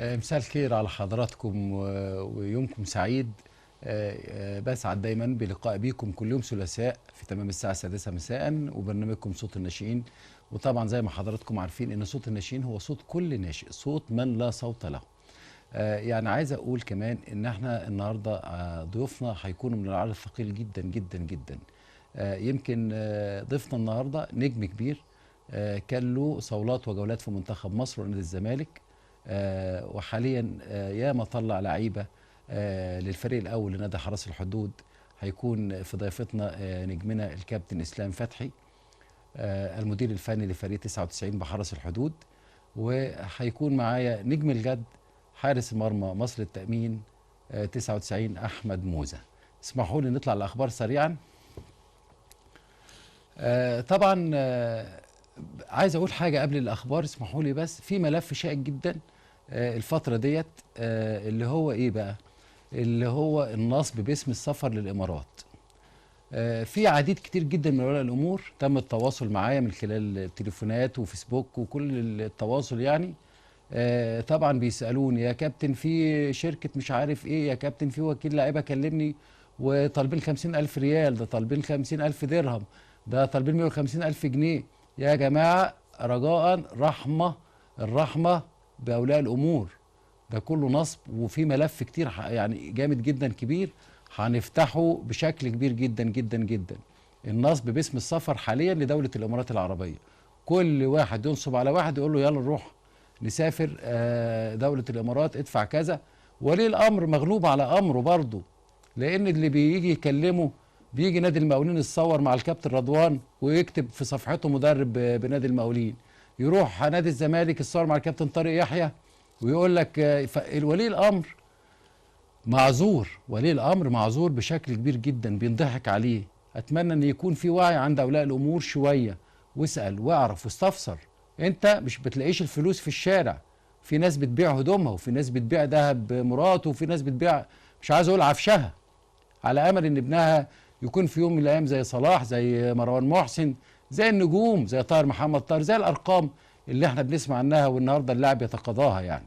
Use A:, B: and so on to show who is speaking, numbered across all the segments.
A: مساء الخير على حضراتكم ويومكم سعيد. بسعد دايما بلقاء بيكم كل يوم ثلاثاء في تمام الساعة السادسة مساء وبرنامجكم صوت الناشئين. وطبعا زي ما حضراتكم عارفين ان صوت الناشئين هو صوت كل ناشئ، صوت من لا صوت له. يعني عايز اقول كمان ان احنا النهارده ضيوفنا هيكونوا من العدد الثقيل جدا جدا جدا. يمكن ضيفنا النهارده نجم كبير، كان له صولات وجولات في منتخب مصر ونادي الزمالك، وحاليا ياما طلع لعيبه للفريق الاول لنادي حرس الحدود. هيكون في ضيفتنا نجمنا الكابتن اسلام فتحي، المدير الفني لفريق 99 بحرس الحدود. وهيكون معايا نجم الجد حارس مرمى مصر للتأمين 99 أحمد موزة. اسمحوا لي نطلع الأخبار سريعا. طبعا عايز أقول حاجة قبل الأخبار، اسمحوا لي بس في ملف شائك جدا الفترة ديت، اللي هو إيه بقى؟ اللي هو النصب باسم السفر للإمارات. في عديد كتير جدا من اولياء الامور تم التواصل معايا من خلال التليفونات وفيسبوك وكل التواصل يعني. طبعا بيسالوني يا كابتن في شركه مش عارف ايه، يا كابتن في وكيل لاعيبه كلمني وطالبين 50,000 ريال، ده طالبين 50,000 درهم، ده طالبين 150,000 جنيه. يا جماعه رجاء الرحمه باولياء الامور، ده كله نصب. وفي ملف كتير يعني جامد جدا كبير هنفتحه بشكل كبير جدا جدا جدا. النصب باسم السفر حاليا لدولة الإمارات العربية، كل واحد ينصب على واحد يقول له يلا نروح نسافر دولة الإمارات ادفع كذا. ولي الأمر مغلوب على أمره برضه، لأن اللي بيجي يكلمه بيجي نادي المقاولين يتصور مع الكابتن رضوان ويكتب في صفحته مدرب بنادي المقاولين، يروح نادي الزمالك يتصور مع الكابتن طارق يحيى ويقول لك ولي الأمر معذور، ولي الامر معذور بشكل كبير جدا، بينضحك عليه. اتمنى ان يكون في وعي عند اولياء الامور شويه، واسال واعرف واستفسر. انت مش بتلاقيش الفلوس في الشارع، في ناس بتبيع هدومها وفي ناس بتبيع ذهب مراته وفي ناس بتبيع مش عايز اقول عفشها، على امل ان ابنها يكون في يوم من الايام زي صلاح، زي مروان محسن، زي النجوم، زي طاهر محمد طاهر، زي الارقام اللي احنا بنسمع عنها والنهارده اللاعب يتقاضاها يعني.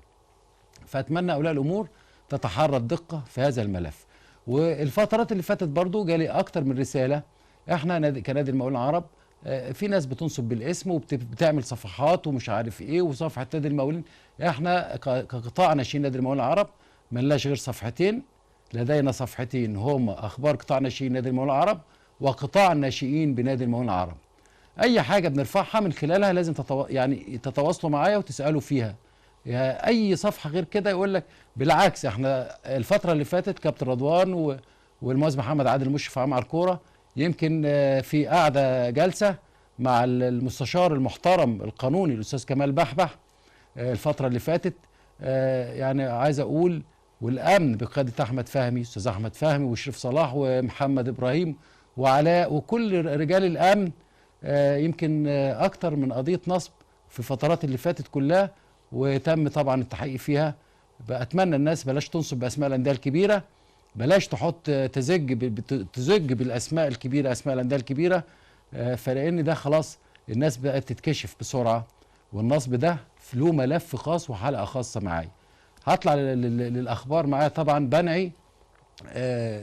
A: فاتمنى اولياء الامور تتحرى الدقه في هذا الملف. والفترات اللي فاتت برضو جالي اكتر من رساله. احنا كنادي المقاولين العرب في ناس بتنصب بالاسم وبتعمل صفحات ومش عارف ايه وصفحه نادي المقاولين. احنا كقطاع ناشئين نادي المقاولين العرب ملناش غير صفحتين، لدينا صفحتين هما اخبار قطاع ناشئين نادي المقاولين العرب وقطاع الناشئين بنادي المقاولين العرب. اي حاجه بنرفعها من خلالها لازم يعني تتواصلوا معايا وتسالوا فيها. يعني اي صفحه غير كده يقول لك بالعكس. احنا الفتره اللي فاتت كابتن رضوان والمهندس محمد عادل مشرف عام على الكوره يمكن في قاعده جلسه مع المستشار المحترم القانوني الاستاذ كمال بحبح الفتره اللي فاتت. يعني عايز اقول والامن بقياده احمد فهمي، استاذ احمد فهمي وشريف صلاح ومحمد ابراهيم وعلاء وكل رجال الامن، يمكن اكتر من قضيه نصب في الفترات اللي فاتت كلها، وتم طبعا التحقيق فيها. اتمنى الناس بلاش تنصب باسماء الانديه الكبيره، بلاش تحط تزج بالاسماء الكبيره، اسماء الانديه الكبيره، فلان ده خلاص الناس بقت تتكشف بسرعه. والنصب ده له ملف خاص وحلقه خاصه معايا. هطلع للاخبار معايا طبعا بنعي،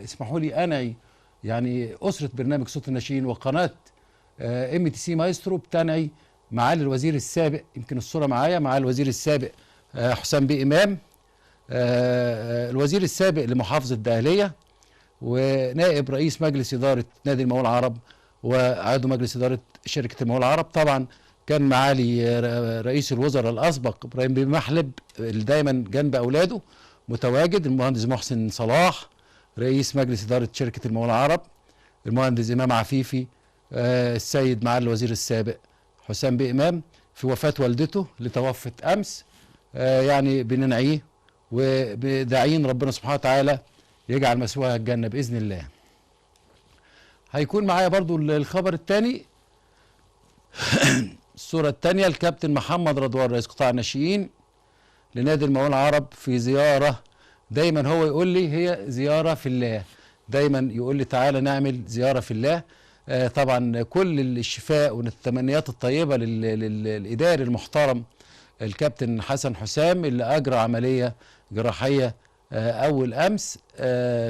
A: اسمحوا لي انعي يعني اسره برنامج صوت الناشئين وقناه MTC مايسترو بتنعي معالي الوزير السابق، يمكن الصوره معايا، معالي الوزير السابق حسام بيه امام، الوزير السابق لمحافظه الدقهليه ونائب رئيس مجلس اداره نادي المقاولين العرب وعضو مجلس اداره شركه المقاولين العرب. طبعا كان معالي رئيس الوزراء الاسبق ابراهيم بيه محلب اللي دايما جنب اولاده متواجد، المهندس محسن صلاح رئيس مجلس اداره شركه المقاولين العرب، المهندس امام عفيفي، السيد معالي الوزير السابق حسام بيه امام في وفاه والدته اللي توفت امس. يعني بننعيه وبداعين ربنا سبحانه وتعالى يجعل مثواها الجنه باذن الله. هيكون معايا برضو الخبر الثاني الصوره الثانيه، الكابتن محمد رضوان رئيس قطاع الناشئين لنادي المقاولين العرب في زياره. دايما هو يقول لي هي زياره في الله، دايما يقول لي تعالى نعمل زياره في الله. طبعا كل الشفاء والتمنيات الطيبه للاداري المحترم الكابتن حسن حسام اللي اجرى عمليه جراحيه اول امس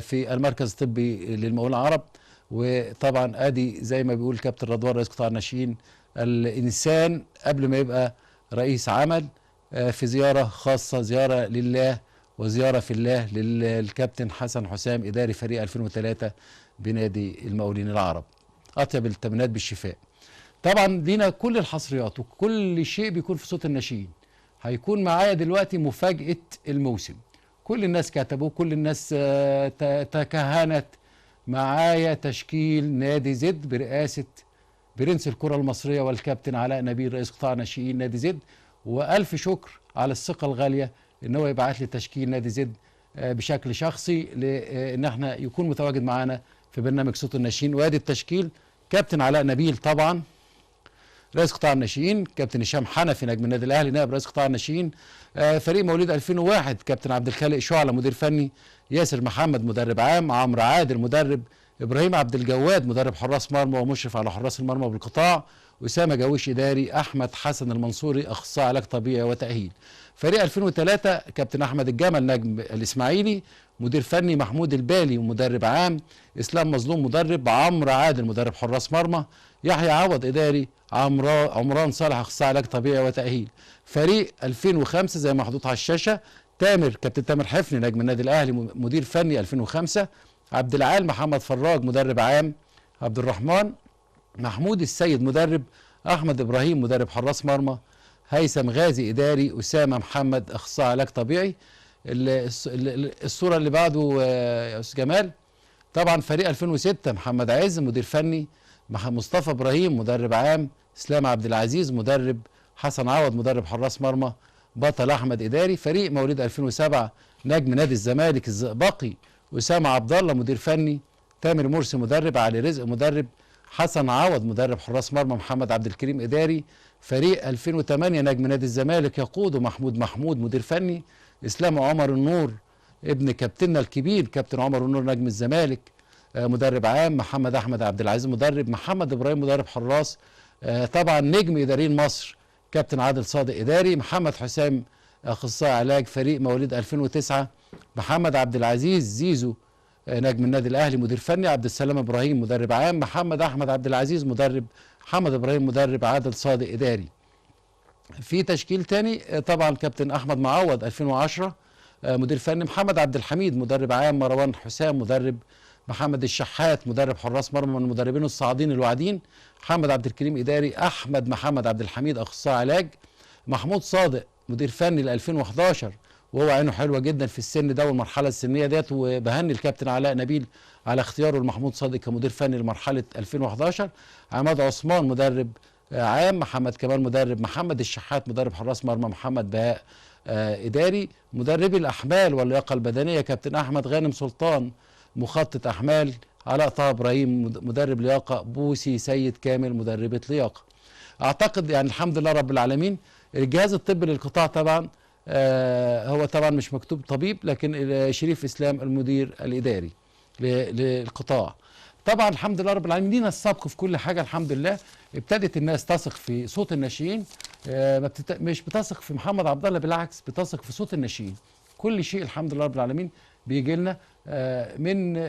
A: في المركز الطبي للمقاولين العرب. وطبعا ادي زي ما بيقول كابتن رضوان رئيس قطاع الناشئين، الانسان قبل ما يبقى رئيس عمل في زياره خاصه، زياره لله وزياره في الله للكابتن حسن حسام اداري فريق 2003 بنادي المقاولين العرب. اطيب التمنيات بالشفاء. طبعا لينا كل الحصريات وكل شيء بيكون في صوت الناشئين. هيكون معايا دلوقتي مفاجاه الموسم. كل الناس كتبوا، كل الناس تكهنت. معايا تشكيل نادي زد برئاسه برنس الكره المصريه والكابتن علاء نبيل رئيس قطاع ناشئين نادي زد. والف شكر على الثقه الغاليه ان هو يبعت لي تشكيل نادي زد بشكل شخصي، لان احنا يكون متواجد معانا في برنامج صوت الناشئين. وادي التشكيل: كابتن علاء نبيل طبعا رئيس قطاع الناشئين، كابتن هشام حنفي نجم النادي الاهلي نائب رئيس قطاع الناشئين، فريق مواليد 2001 كابتن عبد الخالق شعلة مدير فني، ياسر محمد مدرب عام، عمرو عادل مدرب، ابراهيم عبد الجواد مدرب حراس مرمى ومشرف على حراس المرمى بالقطاع، اسامه جويش اداري، احمد حسن المنصوري اخصائي علاج طبيعي وتاهيل. فريق 2003 كابتن احمد الجمل نجم الاسماعيلي مدير فني، محمود البالي مدرب عام، اسلام مظلوم مدرب، عمرو عادل مدرب حراس مرمى، يحيى عوض اداري، عمران صالح اخصائي علاج طبيعي وتاهيل. فريق 2005 زي ما محطوط على الشاشه: كابتن تامر حفني نجم النادي الاهلي مدير فني 2005، عبد العال محمد فراج مدرب عام، عبد الرحمن محمود السيد مدرب، احمد ابراهيم مدرب حراس مرمى، هيثم غازي اداري، اسامه محمد اخصائي علاج طبيعي. الصوره اللي بعده يا استاذ جمال، طبعا فريق 2006 محمد عز مدير فني، مصطفى ابراهيم مدرب عام، اسلام عبد العزيز مدرب، حسن عوض مدرب حراس مرمى، بطل احمد اداري. فريق مواليد 2007 نجم نادي الزمالك الزئبقي، اسامه عبد الله مدير فني، تامر مرسي مدرب، علي رزق مدرب، حسن عوض مدرب حراس مرمى، محمد عبد الكريم اداري. فريق 2008 نجم نادي الزمالك يقوده محمود مدير فني، اسلام عمر النور ابن كابتننا الكبير كابتن عمر النور نجم الزمالك مدرب عام، محمد احمد عبد العزيز مدرب، محمد ابراهيم مدرب حراس. طبعا نجم اداريين مصر كابتن عادل صادق اداري، محمد حسام اخصائي علاج. فريق مواليد 2009 محمد عبد العزيز زيزو نجم النادي الاهلي مدير فني، عبد السلام ابراهيم مدرب عام، محمد احمد عبد العزيز مدرب، محمد ابراهيم مدرب، عادل صادق اداري. في تشكيل تاني طبعا كابتن احمد معوض 2010 مدير فني، محمد عبد الحميد مدرب عام، مروان حسام مدرب، محمد الشحات مدرب حراس مرمى من المدربين الصاعدين الواعدين، محمد عبد الكريم اداري، محمد عبد الحميد اخصائي علاج، محمود صادق مدير فني ل 2011 وهو عينه حلوه جدا في السن ده والمرحله السنيه ديت. وبهني الكابتن علاء نبيل على اختياره لمحمود صادق كمدير فني لمرحله 2011. عماد عثمان مدرب عام، محمد كمال مدرب، محمد الشحات مدرب حراس مرمى، محمد بهاء اداري. مدربي الاحمال واللياقه البدنيه كابتن احمد غانم سلطان مخطط احمال، علاء طه ابراهيم مدرب لياقه، بوسي سيد كامل مدربه لياقه. اعتقد يعني الحمد لله رب العالمين. الجهاز الطبي للقطاع طبعا هو طبعا مش مكتوب طبيب، لكن شريف اسلام المدير الاداري للقطاع. طبعا الحمد لله رب العالمين لينا السبق في كل حاجه. الحمد لله ابتدت الناس تثق في صوت الناشئين، مش بتثق في محمد عبد الله، بالعكس بتثق في صوت الناشئين. كل شيء الحمد لله رب العالمين بيجي لنا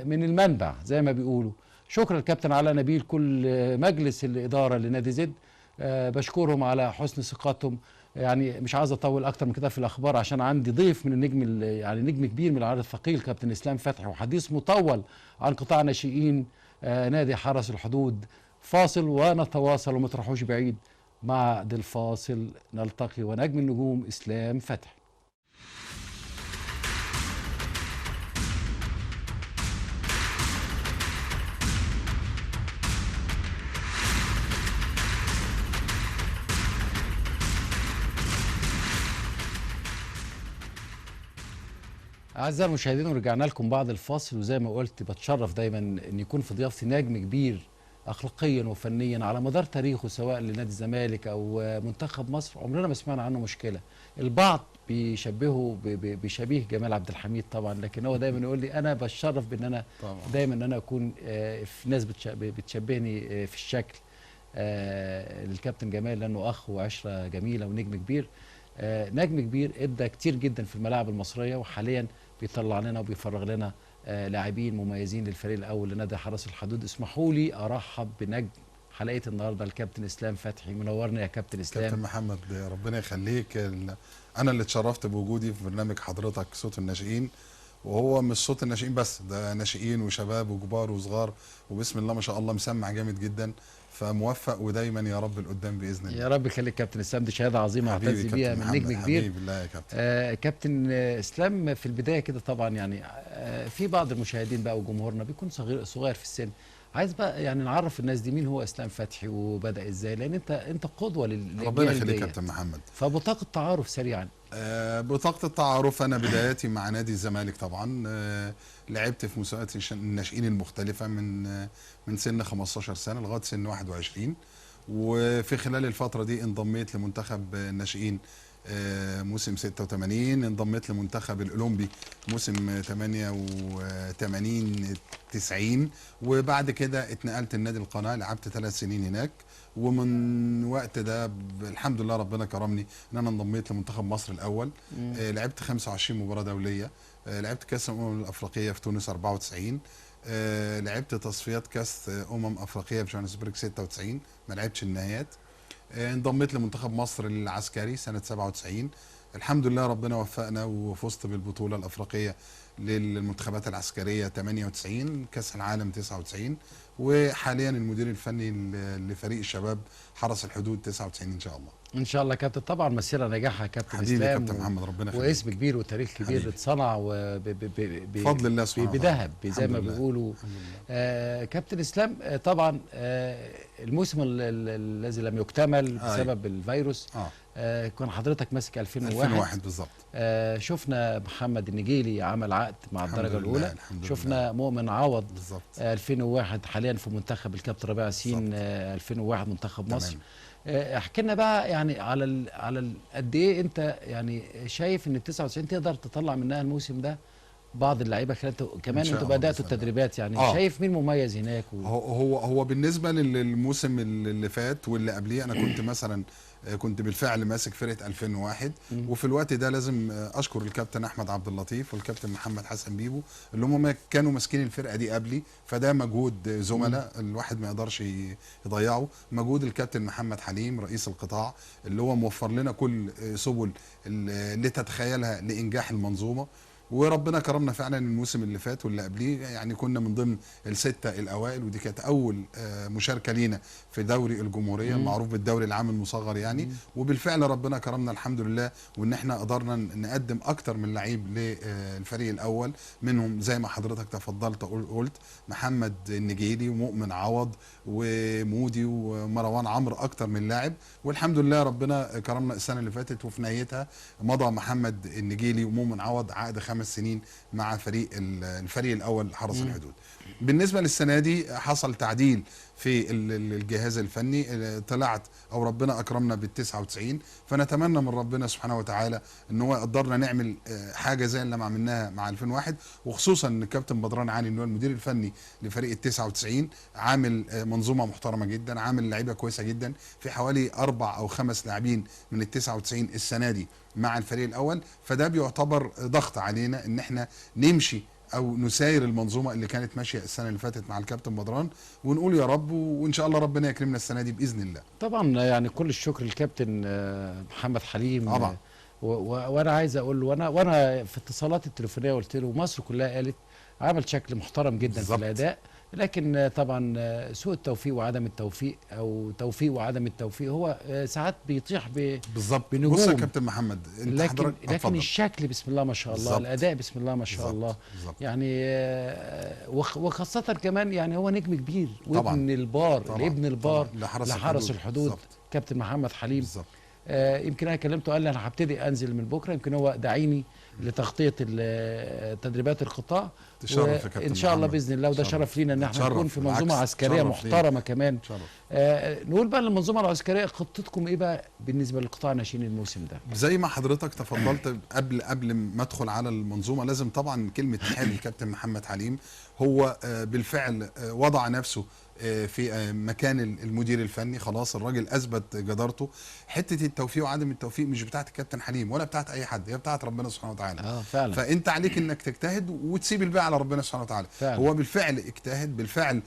A: من المنبع زي ما بيقولوا. شكرا الكابتن علاء نبيل، كل مجلس الاداره لنادي زد بشكرهم على حسن ثقتهم. يعني مش عايز اطول اكتر من كده في الاخبار عشان عندي ضيف من النجم، يعني نجم كبير من العيار الثقيل كابتن اسلام فتحي، وحديث مطول عن قطاع ناشئين نادي حرس الحدود. فاصل ونتواصل وما تروحوش بعيد. بعد الفاصل نلتقي ونجم النجوم اسلام فتحي. أعزائي المشاهدين، ورجعنا لكم بعد الفاصل. وزي ما قلت بتشرف دايما أن يكون في ضيافتي نجم كبير أخلاقيا وفنيا على مدار تاريخه سواء لنادي الزمالك أو منتخب مصر. عمرنا ما سمعنا عنه مشكلة. البعض بيشبهه بشبيه جمال عبد الحميد طبعا، لكن هو دايما يقول لي أنا بتشرف بأن أنا دايما أن أنا أكون في ناس بتشبهني في الشكل الكابتن جمال، لأنه أخ وعشرة جميلة ونجم كبير. نجم كبير ادى كتير جدا في الملاعب المصريه، وحاليا بيطلع لنا وبيفرغ لنا لاعبين مميزين للفريق الاول لنادي حرس الحدود. اسمحوا لي ارحب بنجم حلقه النهارده الكابتن اسلام فتحي. منورنا يا كابتن اسلام.
B: كابتن محمد ربنا يخليك. انا اللي اتشرفت بوجودي في برنامج حضرتك صوت الناشئين، وهو مش صوت الناشئين بس، ده ناشئين وشباب وكبار وصغار، وبسم الله ما شاء الله مسمع جامد جدا. فموفق ودايما يا رب لقدام باذن الله.
A: يا رب يخليك كابتن اسلام، دي شهاده عظيمه اعتز بيها من نجم كبير.
B: حبيبي بالله يا كابتن.
A: كابتن اسلام، في البدايه كده طبعا يعني في بعض المشاهدين بقى وجمهورنا بيكون صغير في السن، عايز بقى يعني نعرف الناس دي مين هو اسلام فتحي وبدا ازاي، لان انت قدوه للجيل.
B: ربنا يخليك كابتن محمد.
A: فبطاقه تعارف سريعا.
B: بطاقة التعارف، أنا بداياتي مع نادي الزمالك طبعا. لعبت في مسابقات الناشئين المختلفة من سن 15 سنة لغاية سن 21، وفي خلال الفترة دي انضميت لمنتخب الناشئين موسم 86، انضميت لمنتخب الأولمبي موسم 88 90، وبعد كده اتنقلت النادي القناة، لعبت 3 سنين هناك. ومن وقت ده الحمد لله ربنا كرمني ان انا انضميت لمنتخب مصر الاول. لعبت 25 مباراة دولية. لعبت كاس الامم الافريقية في تونس 94. لعبت تصفيات كاس افريقية في جوهانسبرج 96، ما لعبتش النهايات. انضميت لمنتخب مصر العسكري سنة 97. الحمد لله ربنا وفقنا وفزت بالبطولة الأفريقية للمنتخبات العسكرية 98، كأس العالم 99، وحاليا المدير الفني لفريق الشباب حرس الحدود 99 إن شاء الله.
A: ان شاء الله كابتن. طبعا مسيره ناجحه يا كابتن
B: حبيبي
A: اسلام،
B: كابتن محمد ربنا يخليك.
A: واسم كبير وتاريخ كبير اتصنع
B: بفضل الله سبحانه
A: بذهب زي ما بيقولوا. كابتن اسلام، طبعا الموسم الذي لم يكتمل بسبب الفيروس، كان حضرتك ماسك 2001
B: بالظبط.
A: شفنا محمد النجيلي عمل عقد مع الدرجه الاولى، شفنا مؤمن عوض بالظبط 2001 حاليا في منتخب الكابتن ربيع ياسين 2001 منتخب مصر. احكي لنا بقى يعني على قد ايه انت يعني شايف ان ال 99 تقدر تطلع منها الموسم ده بعض اللعيبه كمان انتوا بداتوا التدريبات يعني شايف مين مميز هناك
B: هو بالنسبه للموسم اللي فات واللي قبليه، انا كنت مثلا كنت بالفعل ماسك فرقه 2001. وفي الوقت ده لازم اشكر الكابتن احمد عبد اللطيف والكابتن محمد حسن بيبو اللي هم كانوا ماسكين الفرقه دي قبلي، فده مجهود زملاء الواحد ما يقدرش يضيعه. مجهود الكابتن محمد حليم رئيس القطاع اللي هو موفر لنا كل سبل اللي تتخيلها لانجاح المنظومه. وربنا كرمنا فعلا الموسم اللي فات واللي قبليه، يعني كنا من ضمن الستة الأوائل، ودي كانت أول مشاركة لينا في دوري الجمهورية المعروف بالدوري العام المصغر يعني. وبالفعل ربنا كرمنا الحمد لله، وإن احنا قدرنا نقدم أكتر من لعيب للفريق الأول، منهم زي ما حضرتك تفضلت قلت محمد النجيلي ومؤمن عوض ومودي ومروان عمرو، أكتر من لاعب. والحمد لله ربنا كرمنا السنة اللي فاتت، وفي نهايتها مضى محمد النجيلي ومؤمن عوض عقد 5 سنين مع الفريق الاول حرس الحدود. بالنسبه للسنه دي حصل تعديل في الجهاز الفني، طلعت او ربنا اكرمنا بال99، فنتمنى من ربنا سبحانه وتعالى ان هو قدرنا نعمل حاجه زي اللي عملناها مع 2001، وخصوصا ان الكابتن بدران علي ان هو المدير الفني لفريق ال99 عامل منظومه محترمه جدا، عامل لعيبه كويسه جدا، في حوالي 4 أو 5 لاعبين من ال99 السنه دي مع الفريق الاول. فده بيعتبر ضغط علينا ان احنا نمشي او نساير المنظومه اللي كانت ماشيه السنه اللي فاتت مع الكابتن بدران، ونقول يا رب وان شاء الله ربنا يكرمنا السنه دي باذن الله.
A: طبعا يعني كل الشكر للكابتن محمد حليم
B: طبعا.
A: وانا عايز اقول له، وانا في اتصالات التليفونيه قلت له مصر كلها قالت عمل شكل محترم جدا بالزبط. في الاداء، لكن طبعا سوء التوفيق وعدم التوفيق او توفيق وعدم التوفيق هو ساعات بيطيح
B: بالظبط.
A: بنجوم.
B: بص يا كابتن محمد،
A: لكن الشكل بسم الله ما شاء الله بالزبط. الاداء بسم الله ما شاء الله بالزبط. يعني وخاصه كمان يعني هو نجم كبير وابن البار، الابن البار لحرس الحدود بالزبط. كابتن محمد حليم بالزبط. يمكن انا كلمته قال لي انا هبتدي انزل من بكره، يمكن هو داعيني لتغطيه تدريبات القطاع.
B: تشرف يا كابتن
A: ان شاء الله
B: محمد.
A: باذن الله، وده
B: تشرف.
A: شرف لينا ان احنا
B: تشرف.
A: نكون في
B: بالعكس.
A: منظومه عسكريه
B: تشرف لينا.
A: محترمه كمان.
B: تشرف.
A: نقول بقى للمنظومه العسكريه، خطتكم ايه بقى بالنسبه للقطاع الناشئين الموسم ده؟
B: زي ما حضرتك تفضلت، قبل ما ادخل على المنظومه لازم طبعا كلمه تحيه للكابتن محمد حليم. هو بالفعل وضع نفسه في مكان المدير الفني. خلاص الراجل اثبت جدارته. حته التوفيق وعدم التوفيق مش بتاعت الكابتن حليم ولا بتاعت اي حد، هي بتاعت ربنا سبحانه وتعالى.
A: فعلا.
B: فانت عليك انك تجتهد وتسيب الباقي على ربنا سبحانه وتعالى.
A: فعلا.
B: هو بالفعل اجتهد، بالفعل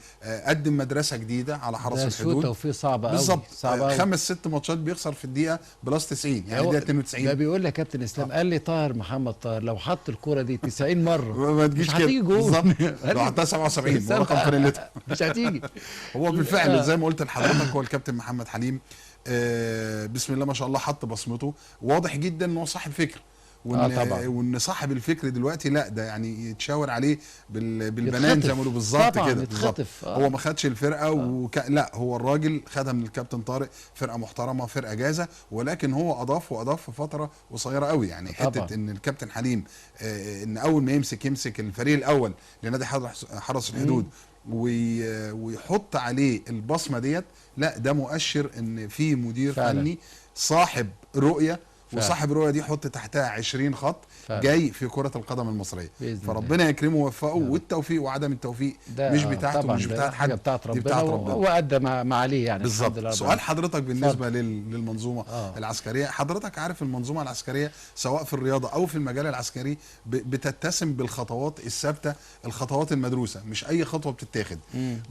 B: قدم مدرسه جديده على حرس
A: ده
B: الحدود.
A: توفيق صعب قوي.
B: بالظبط.
A: صعب قوي.
B: 5-6 ماتشات بيخسر في الدقيقه بلس 90، يعني الدقيقه 92.
A: ده بيقول لك كابتن اسلام قال لي طاهر محمد طاهر لو حط الكوره دي 90 مره
B: ما تجيش
A: مش
B: كده
A: هتيجي جول.
B: بالظبط. لو حطها 77 هو رقم فريلتها
A: مش هتيجي.
B: هو بالفعل زي ما قلت لحضرتك هو الكابتن محمد حليم بسم الله ما شاء الله حط بصمته. واضح جدا ان هو صاحب فكر، وان صاحب الفكر دلوقتي لا ده يعني يتشاور عليه بالبنان زي ما بيقولوا بالظبط كده. بالظبط. هو ما خدش الفرقه لا هو الراجل خدها من الكابتن طارق، فرقه محترمه، فرقه جاهزه، ولكن هو اضاف في فتره قصيره قوي. يعني حته ان الكابتن حليم ان اول ما يمسك الفريق الاول لنادي حرس الحدود ويحط عليه البصمه ديت، لا ده مؤشر ان في مدير فني صاحب رؤيه، وصاحب الرؤيه دي حط تحتها 20 خط جاي في كره القدم المصريه. فربنا يكرمه ويوفقه. والتوفيق وعدم التوفيق مش بتاعته، مش بتاعت حد،
A: بتاعت ربنا.
B: دي بتاعت ربنا.
A: هو ادى ما عليه يعني.
B: بالظبط. سؤال حضرتك بالنسبه للمنظومه العسكريه، حضرتك عارف المنظومه العسكريه سواء في الرياضه او في المجال العسكري بتتسم بالخطوات الثابته، الخطوات المدروسه، مش اي خطوه بتتاخد.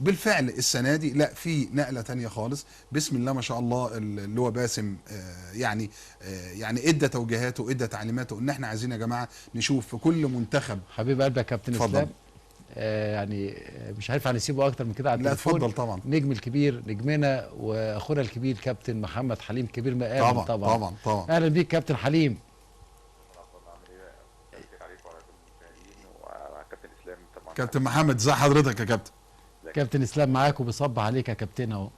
B: بالفعل السنه دي لا في نقله تانية خالص بسم الله ما شاء الله. اللي هو باسم يعني ادى توجيهاته، ادى تعليماته ان احنا عايزين يا جماعه نشوف في كل منتخب.
A: حبيب قلبي يا كابتن اسلام، يعني مش عارف هنسيبه اكتر من كده على التليفون.
B: لا اتفضل طبعا.
A: نجم الكبير، نجمنا واخونا الكبير كابتن محمد حليم، كبير مقام.
B: طبعا.
A: اهلا بيك كابتن حليم.
B: كابتن محمد ازي حضرتك يا كابتن؟
A: كابتن اسلام معاك وبيصب عليك يا كابتن اهو.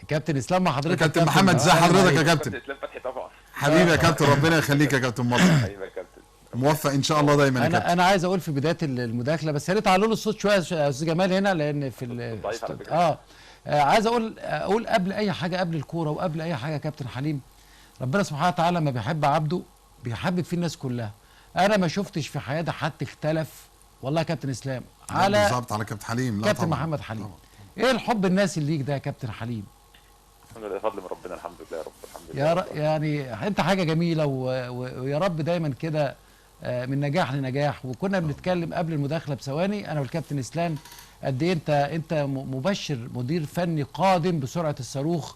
A: كابتن اسلام مع حضرتك.
B: كابتن محمد ازي حضرتك يا كابتن؟
C: اسلام فتحي طبعا.
B: حبيبي يا كابتن ربنا يخليك يا كابتن مصر.
C: حبيبي يا كابتن.
B: موفق ان شاء الله دايما يا كابتن.
A: انا عايز اقول في بدايه المداخله، بس يا ريت تعلوا له الصوت شويه يا استاذ جمال هنا، لان في عايز اقول قبل اي حاجه، قبل الكوره وقبل اي حاجه يا كابتن حليم، ربنا سبحانه وتعالى ما بيحب عبده بيحبب فيه الناس كلها. انا ما شفتش في حياتي حد اختلف والله يا كابتن اسلام على
B: بالظبط على كابتن حليم. لا
A: كابتن
B: طبعا.
A: محمد حليم طبعا. ايه الحب الناس اللي ليك ده يا كابتن حليم؟
C: الحمد لله، فضل من ربنا، الحمد لله يا رب. الحمد لله
A: يعني انت حاجه جميله ويا رب دايما كده من نجاح لنجاح. وكنا بنتكلم قبل المداخله بثواني انا والكابتن اسلام قد ايه انت مبشر مدير فني قادم بسرعه الصاروخ.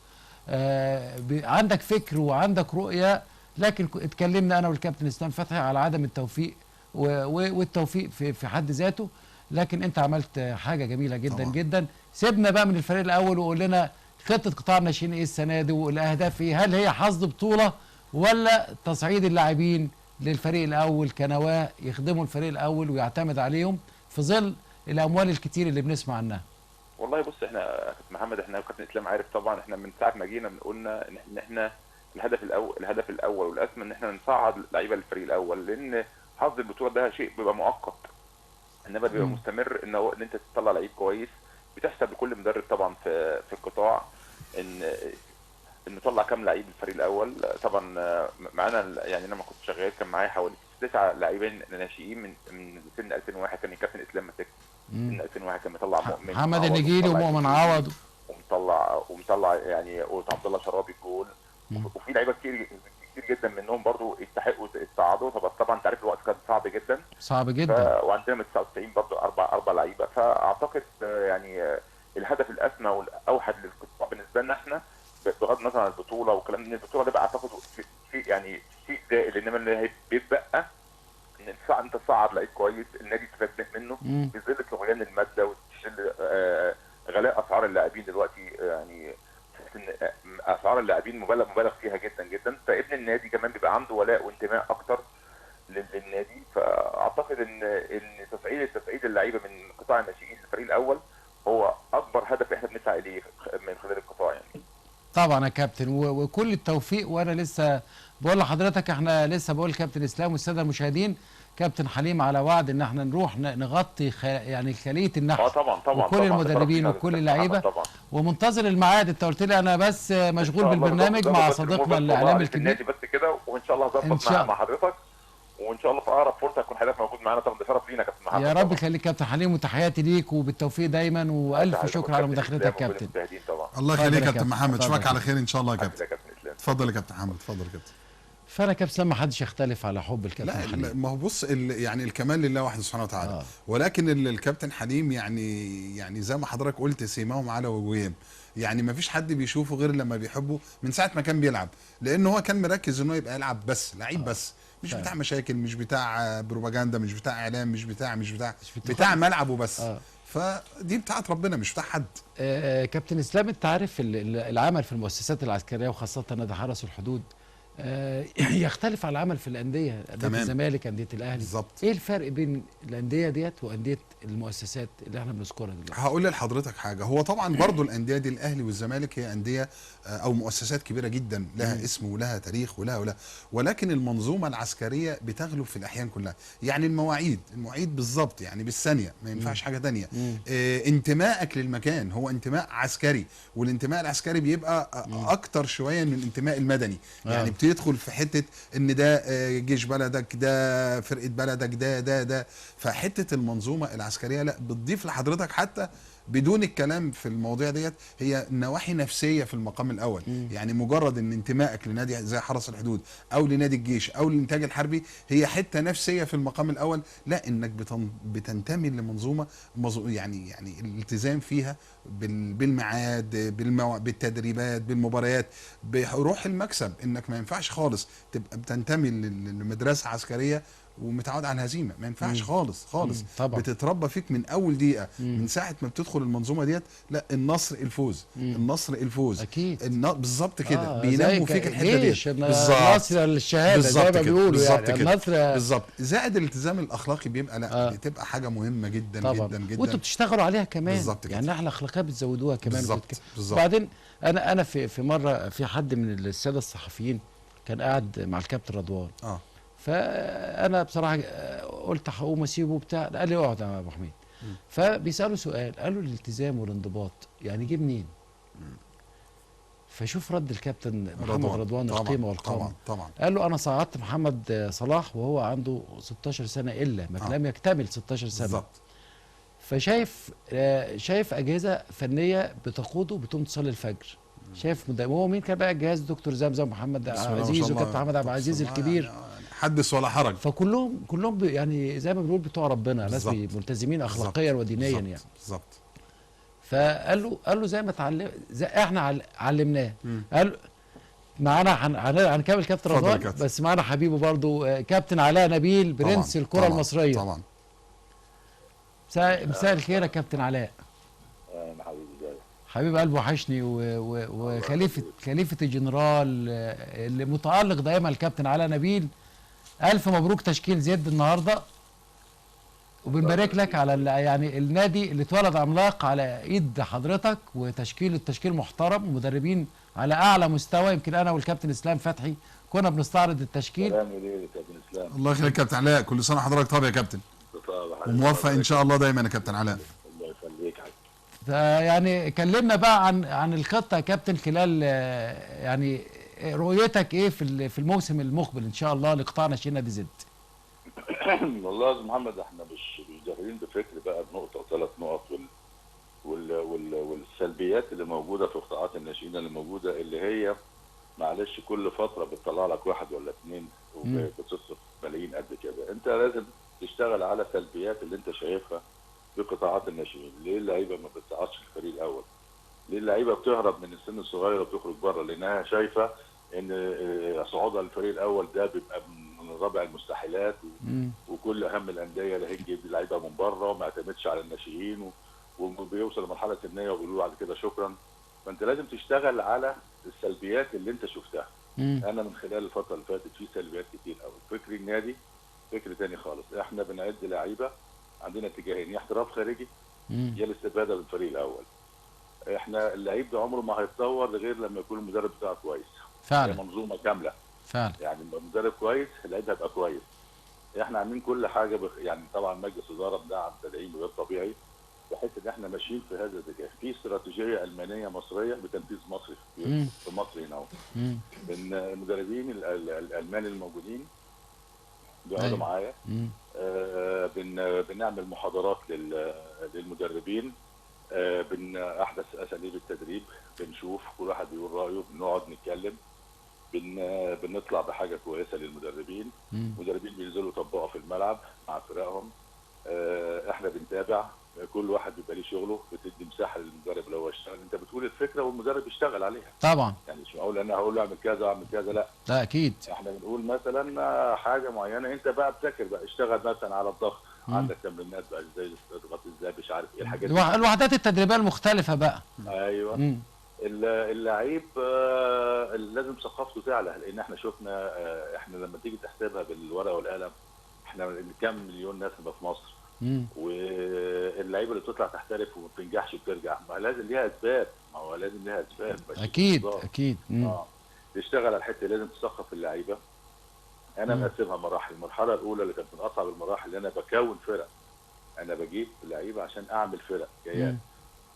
A: عندك فكر وعندك رؤيه، لكن اتكلمنا انا والكابتن اسلام فتحي على عدم التوفيق والتوفيق في حد ذاته، لكن انت عملت حاجه جميله جدا طبعا. جدا. سيبنا بقى من الفريق الاول وقول لنا خطه قطاع الناشئين ايه السنه دي والاهداف ايه؟ هل هي حصد بطوله ولا تصعيد اللاعبين للفريق الاول كنواه يخدموا الفريق الاول ويعتمد عليهم في ظل الاموال الكتير اللي بنسمع عنها؟
C: والله بص، احنا كابتن محمد، احنا كابتن اسلام عارف طبعا، احنا من ساعه ما جينا قلنا ان احنا الهدف الاول والاسمى ان احنا نصعد لعيبه للفريق الاول، لان حظ البطوله ده شيء بيبقى مؤقت، انما بيبقى مستمر. ان انت تطلع لعيب كويس بتحسب لكل مدرب طبعا في القطاع ان نطلع كام لعيب الفريق الاول. طبعا معانا، يعني انا لما كنت شغال كان معايا حوالي 9 لاعبين ناشئين من سن 2001 كان الكابتن اسلام ماسك. سن 2001 كان مطلع مؤمن
A: محمد النجيلي ومؤمن عوض
C: ومطلع يعني عبد الله شرابي الجول، وفي لعيبه كتير جدا منهم برضو يستحقوا الصعود. طبعا انت عارف الوقت كان صعب جدا وعندنا من 99 برضو اربع لعيبه. فاعتقد يعني الهدف الاسمى والاوحد للقطاع بالنسبه لنا احنا بغض النظر عن البطوله وكلام، ان البطوله ده اعتقد في يعني شيء زائل، انما اللي بيتبقى ان انت تصعد لعيب كويس النادي يستفاد منه في ظل طغيان الماده غلاء اسعار اللاعبين دلوقتي. يعني اسعار اللاعبين مبالغ فيها جدا جدا، فابن النادي كمان بيبقى عنده ولاء وانتماء اكتر للنادي. فاعتقد ان تصعيد اللعيبه من قطاع الناشئين للفريق الاول هو اكبر هدف احنا بنسعى اليه من خلال القطاع يعني.
A: طبعا يا كابتن، وكل التوفيق. وانا لسه بقول لحضرتك احنا لسه بقول كابتن اسلام والساده المشاهدين، كابتن حليم على وعد ان احنا نروح نغطي يعني خليه النحل
C: طبعا
A: وكل المدربين وكل اللعيبه، ومنتظر الميعاد. انت قلت لي انا بس مشغول بالبرنامج مع صديقنا الاعلامي الكبير،
C: بس كده وان شاء الله هظبط مع حضرتك، وان شاء الله في اقرب فرصه يكون حضرتك موجود معانا. طبعا ده شرف لينا يا كابتن محمد.
A: يا رب يخليك كابتن حليم، وتحياتي ليك وبالتوفيق دايما، والف شكر على مداخلتك يا كابتن.
B: الله يخليك يا كابتن محمد، اشوفك على خير ان شاء الله يا كابتن. اتفضل يا كابتن محمد، اتفضل يا كابتن.
A: فانا كابتن اسلام ما حدش يختلف على حب الكابتن حليم.
B: لا ما هو بص يعني الكمال لله وحده سبحانه وتعالى. ولكن الكابتن حليم يعني زي ما حضرتك قلت سيماهم على وجوههم، يعني ما فيش حد بيشوفه غير لما بيحبه من ساعه ما كان بيلعب، لان هو كان مركز انه يبقى يلعب بس، لعيب بس، مش بتاع مشاكل، مش بتاع بروباجندا، مش بتاع اعلام، مش بتاع ملعب وبس. فدي بتاعت ربنا مش بتاع حد.
A: كابتن اسلام، انت عارف العمل في المؤسسات العسكريه وخاصه نادي حرس الحدود يختلف عن العمل في الانديه، انديه الزمالك، انديه الاهلي.
B: بالظبط.
A: ايه الفرق بين الانديه ديت وانديه المؤسسات اللي احنا بنذكرها دلوقتي؟
B: هقول لحضرتك حاجه، هو طبعا برضو الانديه دي الاهلي والزمالك هي انديه او مؤسسات كبيره جدا، لها اسم ولها تاريخ ولها، ولكن المنظومه العسكريه بتغلب في الاحيان كلها. يعني المواعيد بالظبط، يعني بالثانيه، ما ينفعش حاجه ثانيه. انتمائك للمكان هو انتماء عسكري، والانتماء العسكري بيبقى اكتر شويه من الانتماء المدني. يعني بتدخل في حته ان ده جيش بلدك، ده فرقه بلدك، ده فحته المنظومه العسكريه لا بتضيف لحضرتك حتى بدون الكلام في المواضيع ديت، هي نواحي نفسيه في المقام الاول. يعني مجرد ان انتمائك لنادي زي حرس الحدود او لنادي الجيش او الانتاج الحربي هي حته نفسيه في المقام الاول، لا انك بتنتمي لمنظومه يعني الالتزام فيها بالميعاد، بالتدريبات، بالمباريات، بروح المكسب، انك ما ينفعش خالص تبقى بتنتمي لمدرسه عسكريه ومتعود على الهزيمه، ما ينفعش خالص طبعا. بتتربى فيك من اول دقيقه، من ساعه ما بتدخل المنظومه ديت، لا النصر الفوز، النصر الفوز
A: اكيد
B: بالظبط كده. بينموا فيك الحته ديت
A: بالظبط، النصر الشهاده زي ما بيقولوا، يعني النصر
B: بالظبط. زائد الالتزام الاخلاقي بيبقى لا بتبقى حاجه مهمه جدا
A: طبعا.
B: جدا جدا،
A: وانتوا بتشتغلوا عليها كمان
B: بالظبط كده.
A: يعني احلى اخلاقيات بتزودوها كمان.
B: بالظبط.
A: وبعدين انا في مره في حد من الساده الصحفيين كان قاعد مع الكابتن رضوان، فانا بصراحه قلت هقوم اسيبه بتاع، قال لي اقعد يا ابو حميد. فبيساله سؤال، قال له الالتزام والانضباط يعني جه منين؟ فشوف رد الكابتن محمد رضوان القيمه والقامه.
B: طبعا.
A: قال له انا صعدت محمد صلاح وهو عنده 16 سنه الا ما لم يكتمل 16 سنه
B: بالظبط.
A: فشايف اجهزه فنيه بتقوده بتقوم تصلي الفجر. شايف هو مين كان بقى الجهاز؟ دكتور زمزم محمد عزيز وكابتن محمد عبد العزيز الكبير،
B: يعني حدث ولا حرج.
A: فكلهم يعني زي ما بنقول بتوع ربنا، ناس ملتزمين اخلاقيا ودينيا يعني.
B: بالظبط.
A: فقال له زي ما احنا علمناه. قال معانا هنكمل كابتن رضوان، بس معانا حبيبه برضو كابتن علاء نبيل برنس الكره المصريه.
B: طبعا.
A: مساء الخير يا كابتن علاء. حبيب قلبه وحشني، وخليفه الجنرال اللي متالق دايما الكابتن علاء نبيل. الف مبروك تشكيل زد النهارده، وبنبارك لك على يعني النادي اللي اتولد عملاق على ايد حضرتك، التشكيل محترم ومدربين على اعلى مستوى. يمكن انا والكابتن اسلام فتحي كنا بنستعرض التشكيل.
B: الله يخليك يا كابتن علاء، كل سنه وحضرتك طيب يا كابتن، وموفق ان شاء الله دايما يا كابتن علاء.
C: الله يخليك.
A: يعني كلمنا بقى عن الخطه يا كابتن، خلال يعني رؤيتك ايه في الموسم المقبل ان شاء الله لقطاع ناشئين نادي زد؟
D: والله يا استاذ محمد احنا مش داخلين بفكر بقى بنقطه وثلاث نقط والسلبيات اللي موجوده في قطاعات الناشئين اللي موجوده، اللي هي معلش كل فتره بتطلع لك واحد ولا اثنين وبتصرف ملايين قد كده. انت لازم تشتغل على سلبيات اللي انت شايفها في قطاعات الناشئين. ليه اللعيبه ما بتصعدش الفريق الاول؟ ليه اللعيبه بتهرب من السن الصغير وبتخرج بره؟ لانها شايفه ان صعودها للفريق الاول ده بيبقى من رابع المستحيلات، وكل اهم الانديه اللي هي تجيب لعيبه من بره وما اعتمدش على الناشئين، وبيوصل لمرحله النيه وبيقولوا بعد كده شكرا. فانت لازم تشتغل على السلبيات اللي انت شفتها. انا من خلال الفتره اللي فاتت في سلبيات كتير قوي. فكر النادي فكر تاني خالص. احنا بنعد لعيبه عندنا اتجاهين، يا احتراف خارجي يا الاستفاده بالفريق الاول. احنا اللعيب ده عمره ما هيتطور غير لما يكون المدرب بتاعه كويس.
A: فعلا.
D: منظومه كامله.
A: فعلا.
D: يعني المدرب كويس اللعيب هيبقى كويس. احنا عاملين كل حاجه يعني طبعا مجلس اداره بدعم تدعيم غير طبيعي، بحيث ان احنا ماشيين في هذا الاتجاه. في استراتيجيه المانيه مصريه بتنفيذ مصري في مصر هنا اهو. المدربين الالمان الموجودين بيقعدوا معايا، بنعمل محاضرات للمدربين، احدث اساليب التدريب، بنشوف كل واحد بيقول رايه، بنقعد نتكلم، بنطلع بحاجه كويسه للمدربين. المدربين بينزلوا يطبقوا في الملعب مع فرقهم، احنا بنتابع، كل واحد بيبقى ليه شغله، بتدي مساحه للمدرب لو هو يشتغل. انت بتقول الفكره والمدرب يشتغل عليها
A: طبعا.
D: يعني مش معقول انا هقول له اعمل كذا واعمل كذا، لا.
A: ده اكيد.
D: احنا بنقول مثلا حاجه معينه، انت بقى ابتكر بقى، اشتغل مثلا على الضغط، عندك تمرينات بقى ازاي تضغط، ازاي مش عارف ايه الحاجات دي،
A: الوحدات التدريبيه المختلفه بقى.
D: ايوه. اللعيب لازم ثقافته تعلى، لان احنا شفنا احنا لما تيجي تحسبها بالورقه والقلم، احنا كام مليون ناس في مصر، واللعيبه اللي بتطلع تحترف وما بتنجحش وبترجع، ما لازم ليها اسباب، ما هو لازم ليها اسباب.
A: اكيد اكيد.
D: تشتغل على الحته، لازم تثقف اللعيبه. انا مقسمها مراحل. المرحله الاولى اللي كانت من اصعب المراحل، اللي انا بكون فرق، انا بجيب لعيبه عشان اعمل فرق جايات،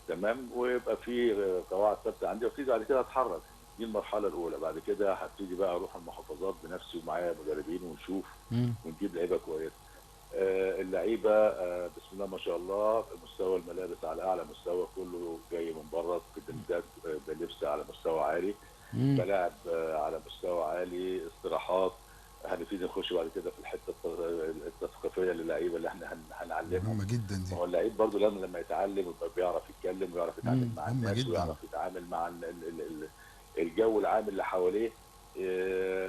D: تمام، ويبقى في قواعد ثابته عندي، وابتدي بعد كده اتحرك. دي المرحله الاولى. بعد كده هبتدي بقى اروح المحافظات بنفسي ومعايا مدربين ونشوف ونجيب لعيبه كويسه. اللعيبه بسم الله ما شاء الله، مستوى الملابس على اعلى مستوى، كله جاي من بره، كتنزات بلبس على مستوى عالي، ملاعب على مستوى عالي، استراحات. هنبتدي نخش بعد كده في الحته التثقيفيه للعيبه اللي احنا هنعلمها.
B: مهمه جدا دي.
D: هو اللعيب برضه لما يتعلم يبقى بيعرف يتكلم ويعرف يتعامل مع الناس، ويعرف يتعامل مع الجو العام اللي حواليه.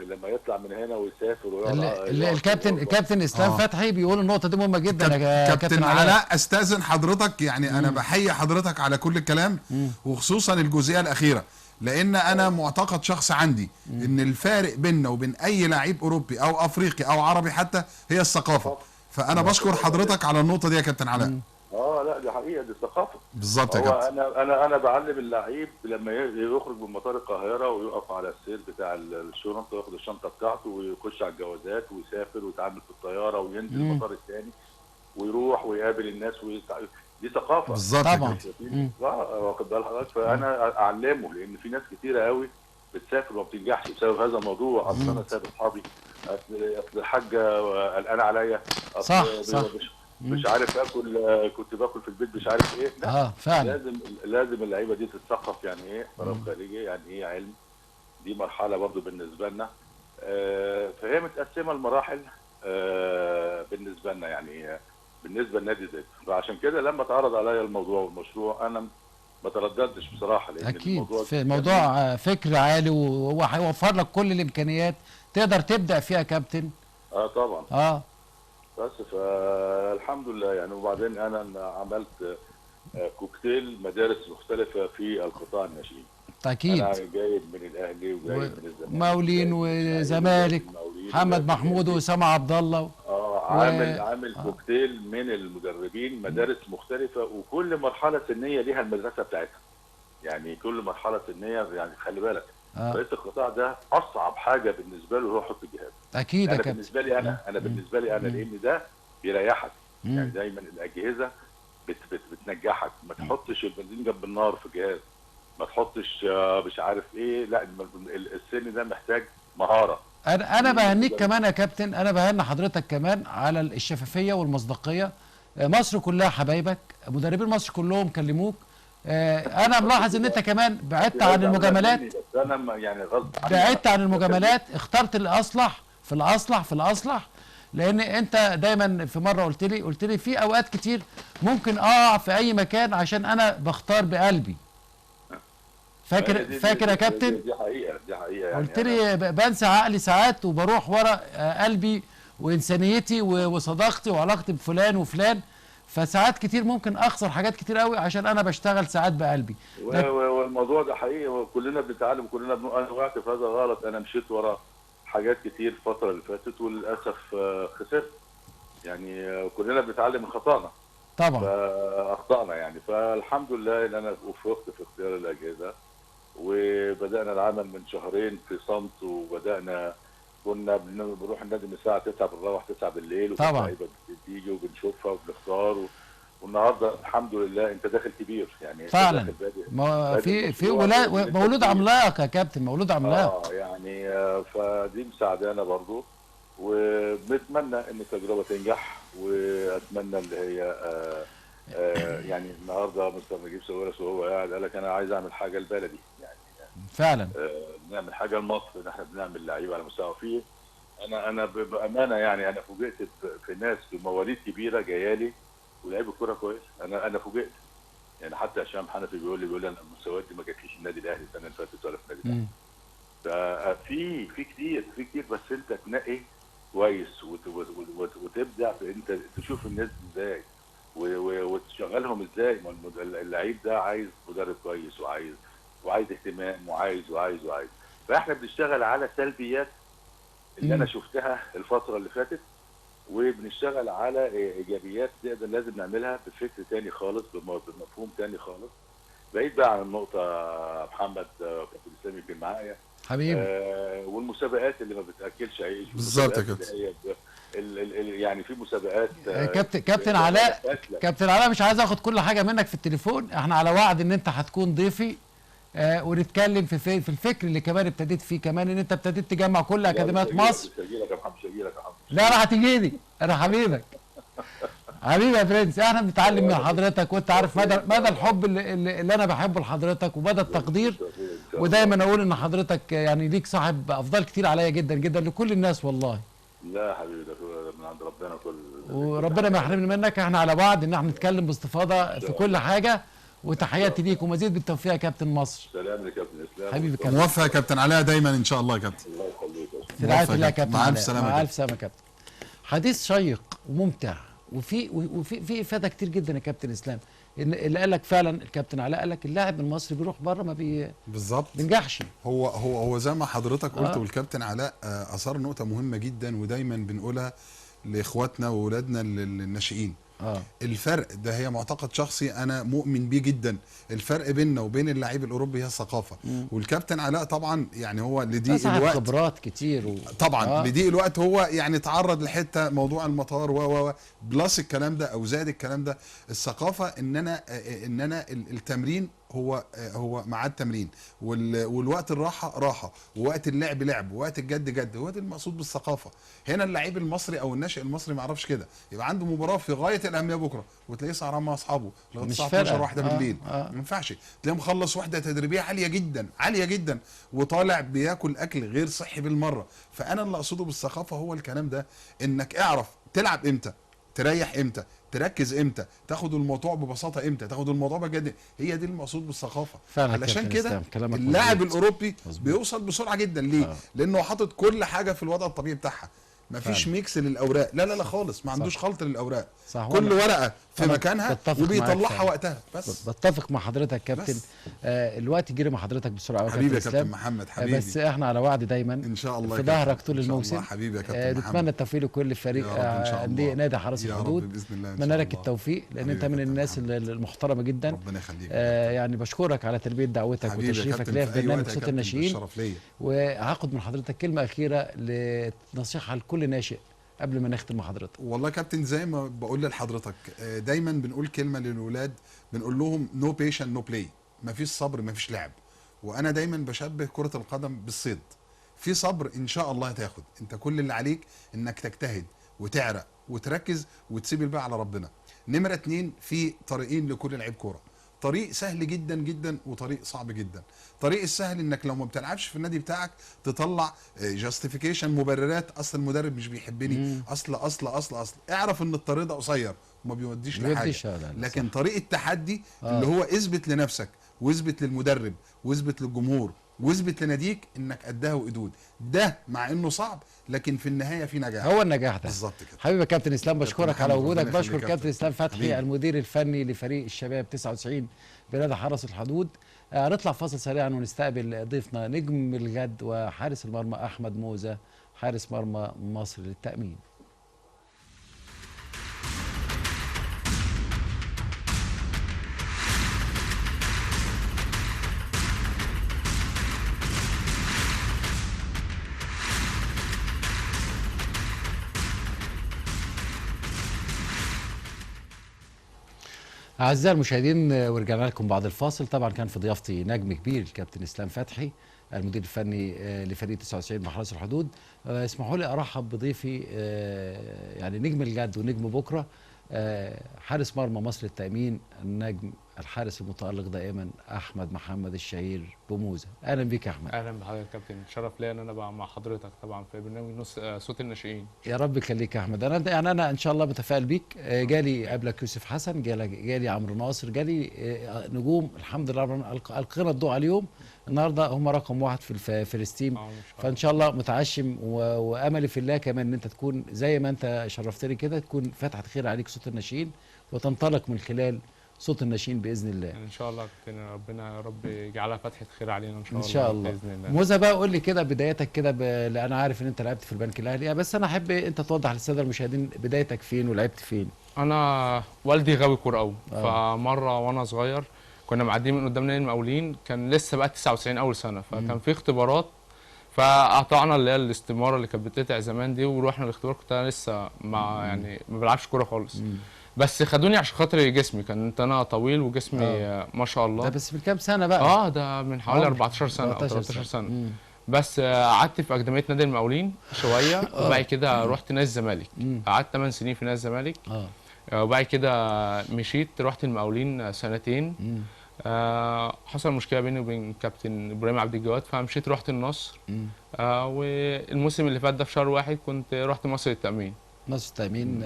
D: لما يطلع من هنا ويسافر ويقعد
A: الكابتن اسلام فتحي بيقول النقطه دي مهمه جدا يا
B: كابتن علاء. استاذن حضرتك، يعني انا بحيي حضرتك على كل الكلام، وخصوصا الجزئيه الاخيره، لان انا معتقد شخص عندي ان الفارق بيننا وبين اي لعيب اوروبي او افريقي او عربي حتى هي الثقافه. فانا بشكر حضرتك على النقطه دي يا كابتن علاء.
D: لا دي حقيقه، دي ثقافه
B: بالظبط يا كابتن.
D: انا بعلم اللعيب لما يخرج من مطار القاهره ويقف على السير بتاع الشنطه، وياخد الشنطه بتاعته ويخش على الجوازات ويسافر ويتعامل في الطياره وينزل المطار الثاني ويروح ويقابل الناس دي ثقافه.
B: بالظبط
A: طبعا.
D: واخد بال حضرتك. فانا اعلمه، لان في ناس كتيره قوي بتسافر وما بتنجحش بسبب هذا الموضوع. اصل انا سايب اصحابي، اصل الحاجه قلقانه عليا،
A: صح
D: مش عارف اكل، كنت باكل في البيت مش عارف ايه. لا
A: فعلا.
D: لازم اللعيبه دي تتثقف، يعني ايه طرف خارجي، يعني ايه علم. دي مرحله برضو بالنسبه لنا. فهي متقسمه المراحل بالنسبه لنا، يعني بالنسبه لنادي زد. فعشان كده لما اتعرض عليا الموضوع والمشروع انا ما ترددتش بصراحه، لان
A: اكيد الموضوع فكر عالي، وهو هيوفر لك كل الامكانيات تقدر تبدا فيها كابتن.
D: طبعا. بس فالحمد لله يعني. وبعدين انا عملت كوكتيل مدارس مختلفه في القطاع الناشئين.
A: اكيد.
D: انا جايب من الاهلي وجايب من الزمالك،
A: مقاولين وزمالك، محمد محمود واسامه عبد الله.
D: عامل كوكتيل من المدربين، مدارس مختلفه، وكل مرحله سنيه ليها المدرسه بتاعتها. يعني كل مرحله سنيه، يعني خلي بالك رئيس القطاع ده اصعب حاجه بالنسبه له هو يحط الجهاز.
A: اكيد
D: انا بالنسبه لي انا بالنسبه لي انا لان ده بيريحك. يعني دايما الاجهزه بتنجحك. ما تحطش البنزين جنب النار في جهاز، ما تحطش مش عارف ايه، لا السن ده محتاج مهاره.
A: انا بهنيك كمان يا كابتن، انا بهني حضرتك كمان على الشفافيه والمصداقيه. مصر كلها حبايبك، مدربين مصر كلهم كلموك. انا ملاحظ ان انت كمان بعدت عن المجاملات،
D: انا يعني غصب
A: بعدت عن المجاملات، اخترت الاصلح في الاصلح، لان انت دايما في مره قلت لي في اوقات كتير ممكن اقع في اي مكان عشان انا بختار بقلبي. فاكر يا كابتن؟
D: دي حقيقه يعني.
A: قلت لي بنسى عقلي ساعات وبروح ورا قلبي وانسانيتي وصداقتي وعلاقتي بفلان وفلان، فساعات كتير ممكن اخسر حاجات كتير قوي عشان انا بشتغل ساعات بقلبي.
D: والموضوع ده حقيقي، وكلنا بنتعلم وكلنا انا وقعت في هذا غلط. انا مشيت ورا حاجات كتير الفتره اللي فاتت وللاسف خسرت. يعني كلنا بنتعلم من خطأنا
A: طبعا،
D: فاخطأنا يعني. فالحمد لله ان انا وفقت في اختيار الاجهزه، وبدانا العمل من شهرين في صمت، وبدانا كنا بنروح النادي من الساعه 9 بنروح 9 بالليل،
A: طبعا
D: اللعيبه بتيجي وبنشوفها وبنختار والنهارده الحمد لله انت داخل كبير يعني
A: فعلا. ما في مولود عملاق يا كابتن، مولود عملاق.
D: يعني فدي مساعدانا برضو، وبنتمنى ان التجربه تنجح، واتمنى اللي هي يعني النهارده مستر نجيب ساويرس وهو قاعد قال لك انا عايز اعمل حاجه لبلدي يعني
A: فعلا
D: نعمل حاجه لمصر، ان احنا بنعمل لعيبه على مستوى فيه. انا بامانه يعني انا فوجئت في ناس بمواليد كبيره جايه لي ولعيبه كوره كويس. انا فوجئت يعني، حتى هشام حنفي بيقول لي انا المستويات دي ما جاتليش النادي الاهلي السنه اللي فاتت ولا في النادي الاهلي. ففي كتير بس انت تنقي كويس وتبدع في انت تشوف الناس ازاي وتشغلهم ازاي. اللعيب ده عايز مدرب كويس وعايز اهتمام وعايز. فاحنا بنشتغل على سلبيات اللي انا شفتها الفتره اللي فاتت، وبنشتغل على ايجابيات نقدر لازم نعملها بفكر تاني خالص، بمفهوم تاني خالص. بعيد بقى عن النقطه محمد كابتن اسلام يمكن معايا
A: حبيبي،
D: والمسابقات اللي ما بتاكلش عيش
B: بالظبط يا كابتن.
D: يعني في مسابقات
A: كابتن علاء مش عايز اخد كل حاجه منك في التليفون، احنا على وعد ان انت هتكون ضيفي ونتكلم في الفكر اللي كمان ابتديت فيه، كمان ان انت ابتديت تجمع كل اكاديميات مصر.
D: مش هجيلك يا محمد، مش هجيلك يا محمد.
A: لا انا هتجيلي، انا حبيبك حبيبي يا برنس. احنا بنتعلم من حضرتك، وانت عارف مدى الحب اللي انا بحبه لحضرتك ومدى التقدير. ودايما اقول ان حضرتك يعني ليك صاحب افضال كتير عليا جدا جدا لكل الناس والله.
D: لا يا حبيبي، ده من عند ربنا كل،
A: وربنا ما يحرمني منك. احنا على وعد ان احنا نتكلم باستفاضه في كل حاجه، وتحياتي ليك ومزيد بالتوفيق يا كابتن مصر.
D: سلام يا كابتن اسلام.
A: حبيبي كابتن.
B: موفق يا كابتن علاء دايما ان شاء الله يا كابتن.
D: الله يخليك يا
A: في رعايه الله يا كابتن.
B: مع الف سلامه.
A: مع الف سلامه يا كابتن. حديث شيق وممتع، وفي افاده كتير جدا يا كابتن اسلام. اللي قال لك فعلا الكابتن علاء قال لك اللاعب المصري بيروح بره ما
B: بالظبط
A: بينجحش.
B: هو زي ما حضرتك قلت والكابتن علاء اثار نقطه مهمه جدا، ودايما بنقولها لاخواتنا واولادنا الناشئين. الفرق ده هي معتقد شخصي انا مؤمن بيه جدا. الفرق بيننا وبين اللعيب الاوروبي هي الثقافه. والكابتن علاء طبعا يعني هو لضيق الوقت
A: خبرات كتير
B: طبعا لضيق الوقت هو يعني تعرض لحته موضوع المطار و بلس الكلام ده او زاد الكلام ده. الثقافه ان انا التمرين هو ميعاد تمرين، والوقت الراحه راحه، ووقت اللعب لعب، ووقت الجد جد. هو ده المقصود بالثقافه. هنا اللعيب المصري او الناشئ المصري ما يعرفش كده، يبقى عنده مباراه في غايه الاهميه بكره وتلاقيه سهران مع اصحابه لغايه الساعه 12 واحده بالليل. ما ينفعش. تلاقيه مخلص وحده تدريبيه عاليه جدا عاليه جدا وطالع بياكل اكل غير صحي بالمره. فانا اللي اقصده بالثقافه هو الكلام ده، انك اعرف تلعب امتى، تريح امتى، تركز امتى، تاخد الموضوع ببساطه امتى، تاخد الموضوع بجد. هي دي المقصود بالثقافه. علشان كده اللاعب الاوروبي بيوصل بسرعه جدا. ليه؟ لانه حاطط كل حاجه في الوضع الطبيعي بتاعها. مفيش ميكس للاوراق، لا خالص، ما عندوش خلط للاوراق. كل ورقه في مكانها وبيطلعها وقتها. بس
A: بتفق مع حضرتك كابتن. الوقت جري مع حضرتك بسرعه قوي
B: حبيبي يا كابتن محمد. حبيبي
A: بس احنا على وعد دايما
B: ان شاء الله
A: في ظهرك طول الموسم.
B: حبيبي يا كابتن محمد.
A: نتمنى التوفيق لكل فريق نادي حرس الحدود. اتمنى لك التوفيق لان انت من الناس المحترمه جدا.
B: ربنا يخليك.
A: يعني بشكرك على تلبيه دعوتك وتشريفك ليا في برنامج صوت الناشئين. وهاخد من حضرتك كلمه اخيره لنصيحه لكل ناشئ قبل ما نختم مع حضرتك.
B: والله كابتن زي ما بقول لحضرتك دايما بنقول كلمه للولاد، بنقول لهم نو بيشن نو بلاي. مفيش صبر مفيش لعب. وانا دايما بشبه كره القدم بالصيد. في صبر ان شاء الله هتاخد. انت كل اللي عليك انك تجتهد وتعرق وتركز وتسيب الباقي على ربنا. نمره 2، في طريقين لكل لعيب كوره. طريق سهل جدا جدا وطريق صعب جدا. طريق السهل انك لو ما بتلعبش في النادي بتاعك تطلع جاستيفيكيشن، مبررات، اصل المدرب مش بيحبني، اصل اعرف ان الطريق ده قصير وما بيوديش لحاجه. لكن طريق التحدي اللي هو اثبت لنفسك واثبت للمدرب واثبت للجمهور واثبت لناديك انك قدها وقدود. ده مع انه صعب لكن في النهايه في نجاح.
A: هو النجاح ده
B: بالظبط كده.
A: حبيبي كابتن اسلام، بشكرك على وجودك. بشكر كابتن اسلام فتحي المدير الفني لفريق الشباب 99 بنادي حرس الحدود. هنطلع فاصل سريعا ونستقبل ضيفنا نجم الغد وحارس المرمى احمد موزة، حارس مرمى مصر للتأمين. أعزائي المشاهدين، ورجعنا لكم بعد الفاصل. طبعا كان في ضيافتي نجم كبير الكابتن إسلام فتحي، المدير الفني لفريق 99 بحرس الحدود. اسمحوا لي أرحب بضيفي يعني نجم الجد ونجم بكرة، حارس مرمى مصر التأمين، النجم الحارس المتألق دائما أحمد محمد الشهير بموزة. أهلا بيك يا أحمد.
E: اهلا بحضرتك يا كابتن، شرف ليا ان انا بقى مع حضرتك طبعا في برنامج صوت الناشئين.
A: يا رب يخليك يا احمد. انا ان شاء الله متفائل بيك. جالي قبلك يوسف حسن، جالي عمرو ناصر، جالي نجوم الحمد لله القينا الضوء عليهم. النهارده هم رقم واحد في الستيم. فان شاء الله متعشم واملي في الله كمان ان انت تكون زي ما انت شرفتني كده، تكون فتحه خير عليك صوت الناشئين وتنطلق من خلال صوت الناشئين باذن الله.
E: ان شاء الله كابتن، ربنا يا رب يجعلها فتحه خير علينا ان شاء
A: ان
E: الله.
A: شاء الله
E: باذن الله.
A: موزة بقى، قول لي كده بدايتك كده لان انا عارف ان انت لعبت في البنك الاهلي، بس انا احب انت توضح للساده المشاهدين بدايتك فين ولعبت فين.
E: انا والدي غاوي كوره قوي، فمره وانا صغير كنا معديين من قدام نادي المقاولين، كان لسه بقى 99 اول سنه، فكان في اختبارات، فقطعنا اللي هي الاستماره اللي كانت بتقطع زمان دي ورحنا الاختبار. كنت انا لسه يعني ما بلعبش كوره خالص. بس خدوني عشان خاطر جسمي، كنت انا طويل وجسمي ما شاء الله.
A: ده بس من كام سنه بقى؟
E: ده من حوالي 14 سنه او 13 سنه. بس قعدت في اكاديميه نادي المقاولين شويه وبعد كده رحت نادي الزمالك، قعدت 8 سنين في نادي الزمالك. وبعد كده مشيت رحت المقاولين سنتين. حصل مشكله بيني وبين كابتن ابراهيم عبد الجواد، فمشيت رحت النصر. والموسم اللي فات ده في شهر 1 كنت رحت مصر التأمين.
A: مصر التأمين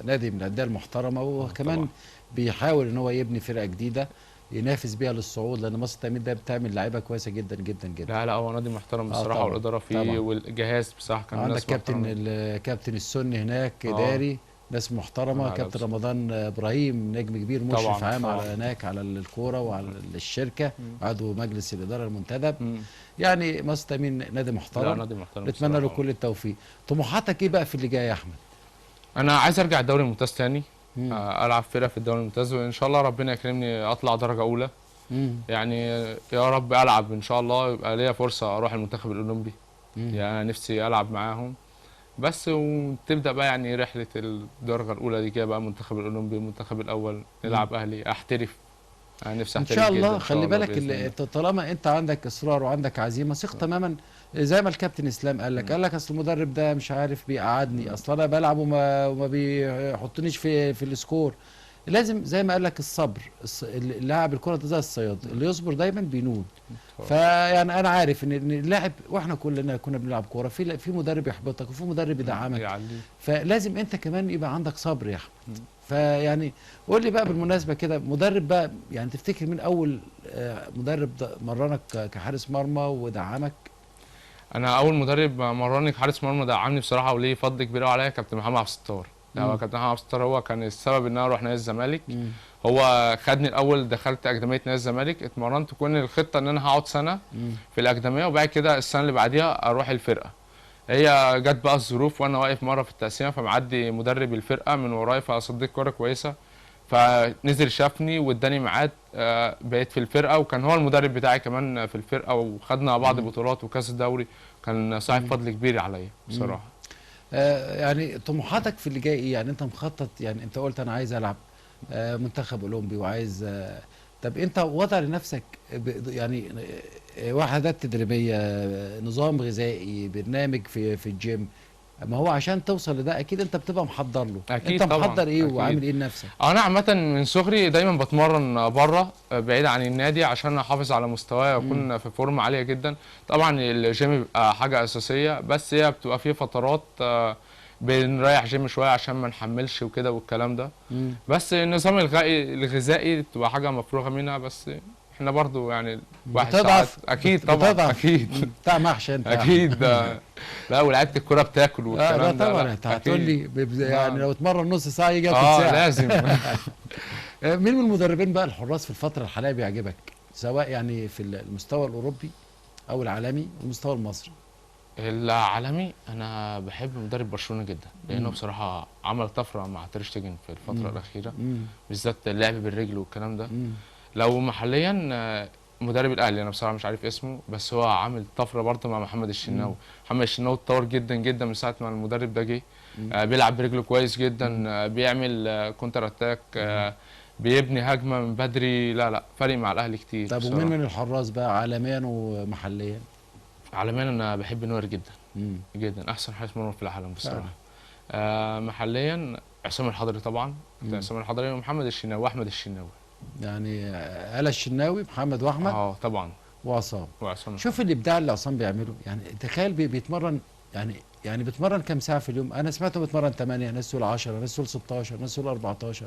A: نادي من الأندية المحترمة، وكمان طبعا بيحاول ان هو يبني فرقة جديدة ينافس بيها للصعود، لان مصر التأمين ده بتعمل لعيبة كويسة جدا جدا جدا.
E: لا هو نادي محترم بصراحة، والإدارة فيه طبعا والجهاز بصراحة كان
A: عندك كابتن السني هناك إداري، ناس محترمة. كابتن رمضان ابراهيم نجم كبير، مشرف عام على هناك على الكوره وعلى الشركه، عضو مجلس الاداره المنتدب. يعني مصر التأمين نادي محترم،
E: نادي محترم،
A: نتمنى له كل التوفيق. طموحاتك ايه بقى في اللي جاي يا احمد؟
E: انا عايز ارجع الدوري الممتاز تاني، العب فرقه في الدوري الممتاز، وان شاء الله ربنا يكرمني اطلع درجه اولى. يعني يا رب العب ان شاء الله، يبقى ليا فرصه اروح المنتخب الاولمبي. يعني نفسي العب معاهم بس، وتبدا بقى يعني رحله الدرجه الاولى دي كده بقى، المنتخب الاولمبي، المنتخب الاول، نلعب اهلي، احترف. يعني نفسي احترف
A: ان شاء الله. خلي بالك طالما انت عندك اصرار وعندك عزيمه، ثق تماما زي ما الكابتن اسلام قال لك اصل المدرب ده مش عارف بيقعدني، اصل انا بلعب وما بيحطنيش في السكور. لازم زي ما قال لك الصبر، اللاعب الكره ده زي الصياد، اللي يصبر دايما بينول. فيعني انا عارف ان اللاعب، واحنا كلنا كنا بنلعب كوره، في مدرب يحبطك وفي مدرب يدعمك، فلازم انت كمان يبقى عندك صبر يا احمد. فيعني قول لي بقى بالمناسبه كده، مدرب بقى يعني تفتكر مين اول مدرب مرنك كحارس مرمى ودعمك؟
E: انا اول مدرب مرني كحارس مرمى دعمني بصراحه وليه فضل كبير عليا كابتن محمد عبد الستار. هو كابتن محمد عبد الستار هو كان السبب ان انا اروح نادي الزمالك. هو خدني الاول، دخلت اكاديميه نادي الزمالك، اتمرنت، كون الخطه ان انا هقعد سنه في الاكاديميه وبعد كده السنه اللي بعديها اروح الفرقه. هي جت بقى الظروف وانا واقف مره في التقسيمه، فمعدي مدرب الفرقه من ورايا، فصديت كوره كويسه، فنزل شافني واداني ميعاد، بقيت في الفرقه، وكان هو المدرب بتاعي كمان في الفرقه، وخدنا بعض بطولات وكاس الدوري، كان صاحب فضل كبير عليا بصراحه.
A: يعني طموحاتك في اللي جاي ايه؟ يعني انت مخطط، يعني انت قلت انا عايز العب منتخب اولمبي وعايز طب انت وضع لنفسك يعني وحدات تدريبيه، نظام غذائي، برنامج في الجيم، ما هو عشان توصل لده اكيد انت بتبقى محضر له.
E: اكيد
A: انت محضر
E: طبعا.
A: ايه
E: أكيد.
A: وعامل ايه لنفسك؟
E: انا عامه من صغري دايما بتمرن بره بعيد عن النادي عشان احافظ على مستواي واكون في فورمه عاليه جدا. طبعا الجيم بيبقى حاجه اساسيه، بس هي بتبقى فيه فترات بنريح جيم شويه عشان ما نحملش وكده والكلام ده. بس النظام الغذائي بتبقى حاجه مفروغه منها، بس احنا برضو يعني واحد ساعات اكيد طبعا
A: بتضعف.
E: اكيد
A: بتاع محشي انت
E: اكيد. لا ولاعيبه الكوره بتاكل والكلام ده.
A: طبعا انت هتقول لي يعني لو اتمرن نص ساعه يجي ساعه
E: لازم.
A: مين من المدربين بقى الحراس في الفتره الحاليه بيعجبك، سواء يعني في المستوى الاوروبي او العالمي والمستوى المصري؟
E: العالمي انا بحب مدرب برشلونه جدا، لانه بصراحه عمل طفره مع تير شتيجن في الفتره الاخيره، بالذات اللعب بالرجل والكلام ده. لو محليا مدرب الاهلي انا بصراحه مش عارف اسمه، بس هو عامل طفره برضه مع محمد الشناوي. محمد الشناوي اتطور جدا جدا من ساعه ما المدرب ده جه. بيلعب برجله كويس جدا، بيعمل كونتر اتاك، بيبني هجمه من بدري، لا فارق مع الاهلي كتير.
A: طب
E: بصراحة.
A: ومين من الحراس بقى عالميا ومحليا؟
E: عالميا انا بحب نوير جدا
A: مم.
E: جدا، احسن حارس مرمى في العالم بصراحه. محليا عصام الحضري طبعا، عصام الحضري ومحمد الشناوي واحمد الشناوي.
A: يعني آلا الشناوي، محمد واحمد
E: طبعا
A: وعصام.
E: وعصام.
A: شوف الابداع اللي عصام بيعمله، يعني تخيل بيتمرن، يعني بيتمرن كام ساعه في اليوم؟ انا سمعته بيتمرن 8، ناس تقول 10، ناس تقول 16، ناس تقول 14.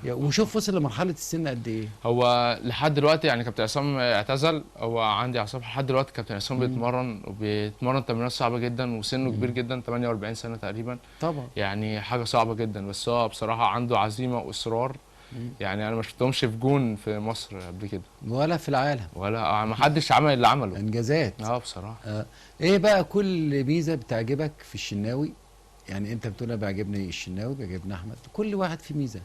A: وشوف وصل لمرحله السن قد ايه.
E: هو لحد دلوقتي يعني كابتن عصام اعتزل، هو عندي عصام لحد دلوقتي كابتن عصام بيتمرن، وبيتمرن تمرينات صعبه جدا، وسنه كبير جدا 48 سنه تقريبا.
A: طبعا
E: يعني حاجه صعبه جدا، بس هو بصراحه عنده عزيمه واصرار. يعني انا ما شفتهمش في جون في مصر قبل كده
A: ولا في العالم،
E: ولا ما حدش عمل اللي عمله.
A: انجازات.
E: بصراحه.
A: ايه بقى كل ميزه بتعجبك في الشناوي؟ يعني انت بتقول انا بيعجبني الشناوي، بيعجبني احمد، كل واحد فيه ميزه.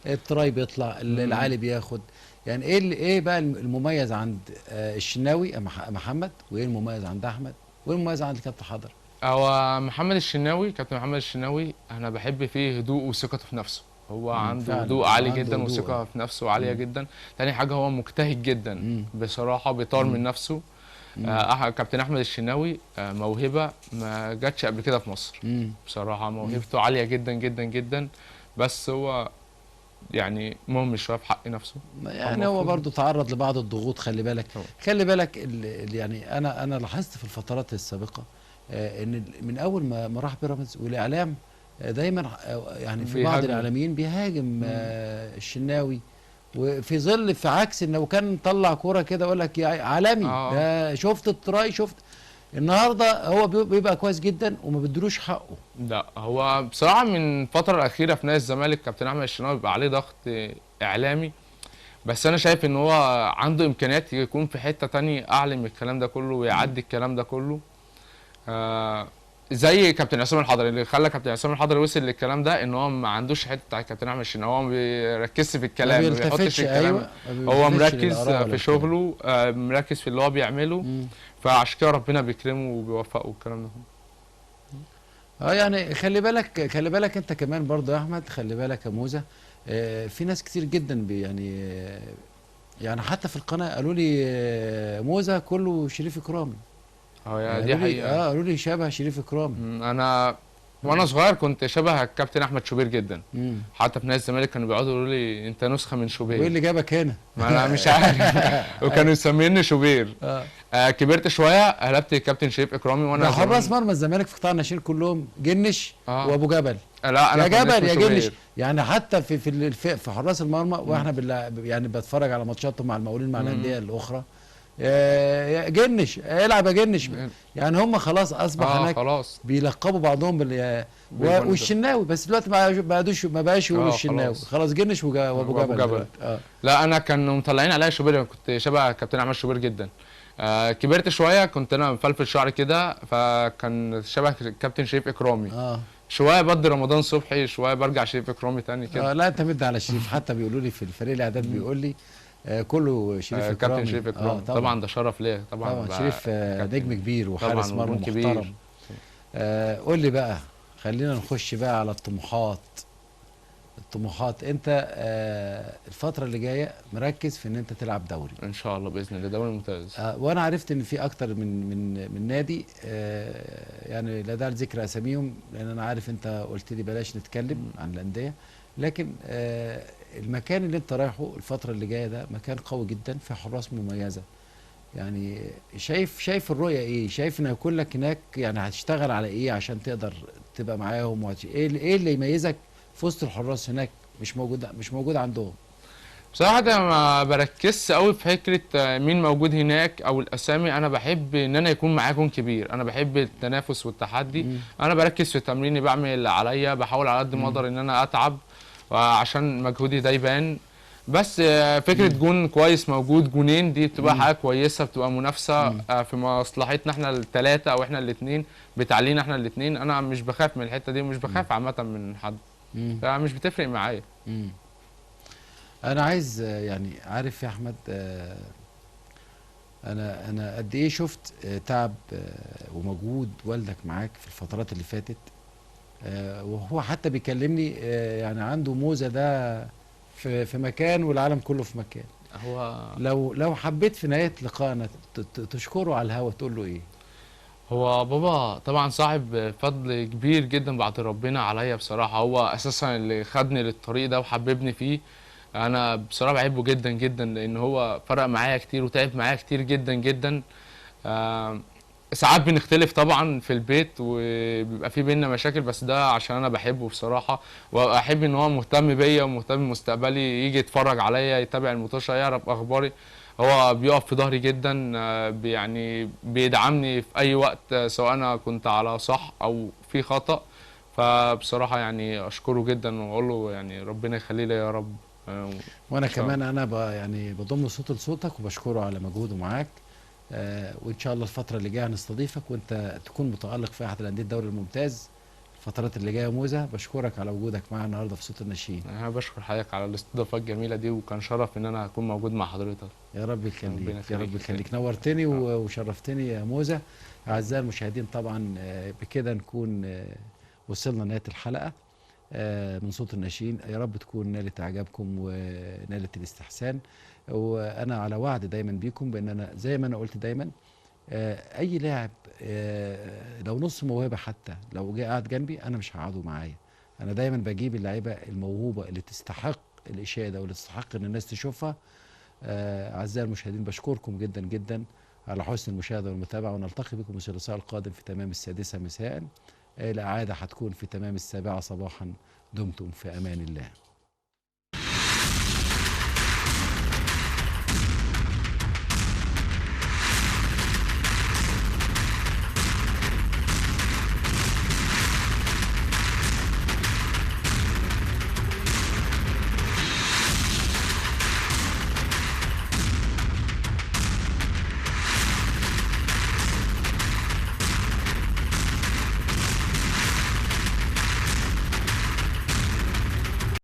A: التراي بيطلع، العالي بياخد. يعني ايه بقى المميز عند الشناوي محمد، وايه المميز عند احمد، وايه المميز عند الكابتن حضر؟
E: هو محمد الشناوي، كابتن محمد الشناوي انا بحب فيه هدوء وثقته في نفسه. هو عنده هدوء عالي جدا وثقه في نفسه عاليه جدا. تاني حاجه هو مجتهد جدا بصراحه، بيطور من نفسه. كابتن احمد الشناوي موهبه ما جاتش قبل كده في مصر. بصراحه موهبته عاليه جدا جدا جدا، بس هو يعني مهم شويه في حق نفسه.
A: يعني هو برضو تعرض لبعض الضغوط. خلي بالك خلي بالك يعني انا لاحظت في الفترات السابقه ان من اول ما راح بيراميدز، والاعلام دايما يعني في بعض الاعلاميين بيهاجم الشناوي، وفي ظل في عكس انه كان طلع كوره كده يقول لك يا عالمي ده شفت التراي، شفت النهارده هو بيبقى كويس جدا وما بيدروش حقه.
E: لا هو بصراحه من الفتره الاخيره في نادي الزمالك كابتن احمد الشناوي بيبقى عليه ضغط اعلامي، بس انا شايف ان هو عنده امكانيات يكون في حته تانية اعلى من الكلام ده كله ويعدي الكلام ده كله. زي كابتن عصام الحضري، اللي خلى كابتن عصام الحضري وصل للكلام ده ان هو ما عندوش حته بتاع كابتن احمد الشناوي، هو ما بيركزش في الكلام، ما بيحطش الكلام. هو مركز في شغله، مركز في اللي هو بيعمله. فعشان كده ربنا بيكرمه وبيوفقه والكلام ده.
A: يعني خلي بالك انت كمان برضه يا احمد، خلي بالك يا موزه. في ناس كتير جدا يعني حتى في القناه قالوا لي موزه كله شريف اكرامي.
E: دي حقيقه.
A: قالوا لي شبه شريف اكرامي.
E: انا وانا صغير كنت شبه الكابتن احمد شوبير جدا. حتى في نادي الزمالك كانوا بيقعدوا يقولوا لي انت نسخه من شوبير.
A: وايه اللي جابك هنا؟
E: ما انا مش عارف. وكانوا يسميني شوبير. كبرت شويه قلبت الكابتن شريف اكرامي. وانا
A: حراس مرمى الزمالك في قطاع الناشئين كلهم جنش وابو جبل.
E: لا انا
A: يا جبل يا جنش. يعني حتى في حراس المرمى، واحنا يعني بتفرج على ماتشاتهم مع المقاولين مع الانديه الاخرى، جنش العب يا جنش. يعني هم خلاص اصبح هناك
E: خلاص
A: بيلقبوا بعضهم والشناوي، بس دلوقتي ما بقاش يقولوا الشناوي، خلاص جنش وابو جبل.
E: لا انا كانوا مطلعين عليا شوبير، كنت شبه كابتن احمد شوبير جدا. كبرت شويه كنت انا مفلفل شعري كده، فكان شبه كابتن شريف اكرامي. شويه بدي رمضان صبحي، شويه برجع شريف اكرامي تاني كده.
A: لا انت مد على شريف. حتى بيقولوا لي في الفريق الاعداد بيقول لي كله شريف اكرامي.
E: كابتن شريف اكرامي طبعا ده شرف ليا طبعا
A: شريف نجم كبير وحارس مرمى محترم. قول لي بقى، خلينا نخش بقى على الطموحات. انت الفتره اللي جايه مركز في ان انت تلعب دوري
E: ان شاء الله باذن الله، دوري ممتاز.
A: وانا عرفت ان في اكتر من نادي، يعني لا داعي لذكر اساميهم لان انا عارف انت قلت لي بلاش نتكلم عن الانديه، لكن المكان اللي انت رايحه الفتره اللي جايه ده مكان قوي جدا في حراس مميزه. يعني شايف الرؤيه ايه؟ شايف ان هيكون لك هناك، يعني هتشتغل على ايه عشان تقدر تبقى معاهم؟ ايه اللي يميزك في وسط الحراس هناك مش موجود عندهم؟
E: بصراحه انا ما بركزش قوي في فكره مين موجود هناك او الاسامي. انا بحب ان انا يكون معايا جون كبير، انا بحب التنافس والتحدي. انا بركز في تمريني، بعمل اللي عليا، بحاول على قد ما اقدر ان انا اتعب عشان مجهودي ده يبان. بس فكره جون كويس موجود، جونين، دي بتبقى حاجه كويسه، بتبقى منافسه في مصلحتنا احنا الثلاثه او احنا الاثنين، بتعلينا احنا الاثنين. انا مش بخاف من الحته دي، ومش بخاف عامه من حد، فمش بتفرق معايا.
A: انا عايز يعني عارف يا احمد، انا قد ايه شفت تعب ومجهود والدك معاك في الفترات اللي فاتت، وهو حتى بيكلمني يعني عنده موزه ده في مكان والعالم كله في مكان.
E: هو
A: لو حبيت في نهايه لقائنا تشكره على الهوا تقول له ايه؟
E: هو بابا طبعا صاحب فضل كبير جدا بعد ربنا عليا بصراحة. هو أساسا اللي خدني للطريق ده وحببني فيه. أنا بصراحة بحبه جدا جدا لأن هو فرق معايا كتير وتعب معايا كتير جدا جدا. ساعات بنختلف طبعا في البيت وبيبقى في بينا مشاكل، بس ده عشان أنا بحبه بصراحة، وأحب إن هو مهتم بيا ومهتم بمستقبلي، يجي يتفرج عليا يتابع المطوشة يعرف أخباري. هو بيقف في ظهري جدا، يعني بيدعمني في اي وقت سواء انا كنت على صح او في خطأ. فبصراحة يعني اشكره جدا واقول له يعني ربنا يخليه لي يا رب.
A: وانا كمان انا يعني بضم صوت لصوتك وبشكره على مجهوده معاك. وان شاء الله الفترة اللي جاية هنستضيفك وانت تكون متألق في احد الاندية الدوري الممتاز الفترات اللي جايه. موزة بشكرك على وجودك معانا النهارده في صوت الناشئين.
E: انا بشكر حضرتك على الاستضافه الجميله دي، وكان شرف ان انا اكون موجود مع حضرتك.
A: يا رب يخليك، يا رب يخليك، نورتني وشرفتني يا موزة. اعزائي المشاهدين طبعا بكده نكون وصلنا نهايه الحلقه من صوت الناشئين. يا رب تكون نالت اعجابكم ونالت الاستحسان. وانا على وعد دايما بيكم بان انا زي ما انا قلت دايما اي لاعب لو نص موهبه حتى لو جه قاعد جنبي انا مش هقعده معايا. انا دايما بجيب اللعيبه الموهوبه اللي تستحق الاشاده واللي تستحق ان الناس تشوفها. اعزائي المشاهدين بشكركم جدا جدا على حسن المشاهده والمتابعه، ونلتقي بكم الثلاثاء القادم في تمام 6 مساء. الاعاده هتكون في تمام 7 صباحا. دمتم في امان الله.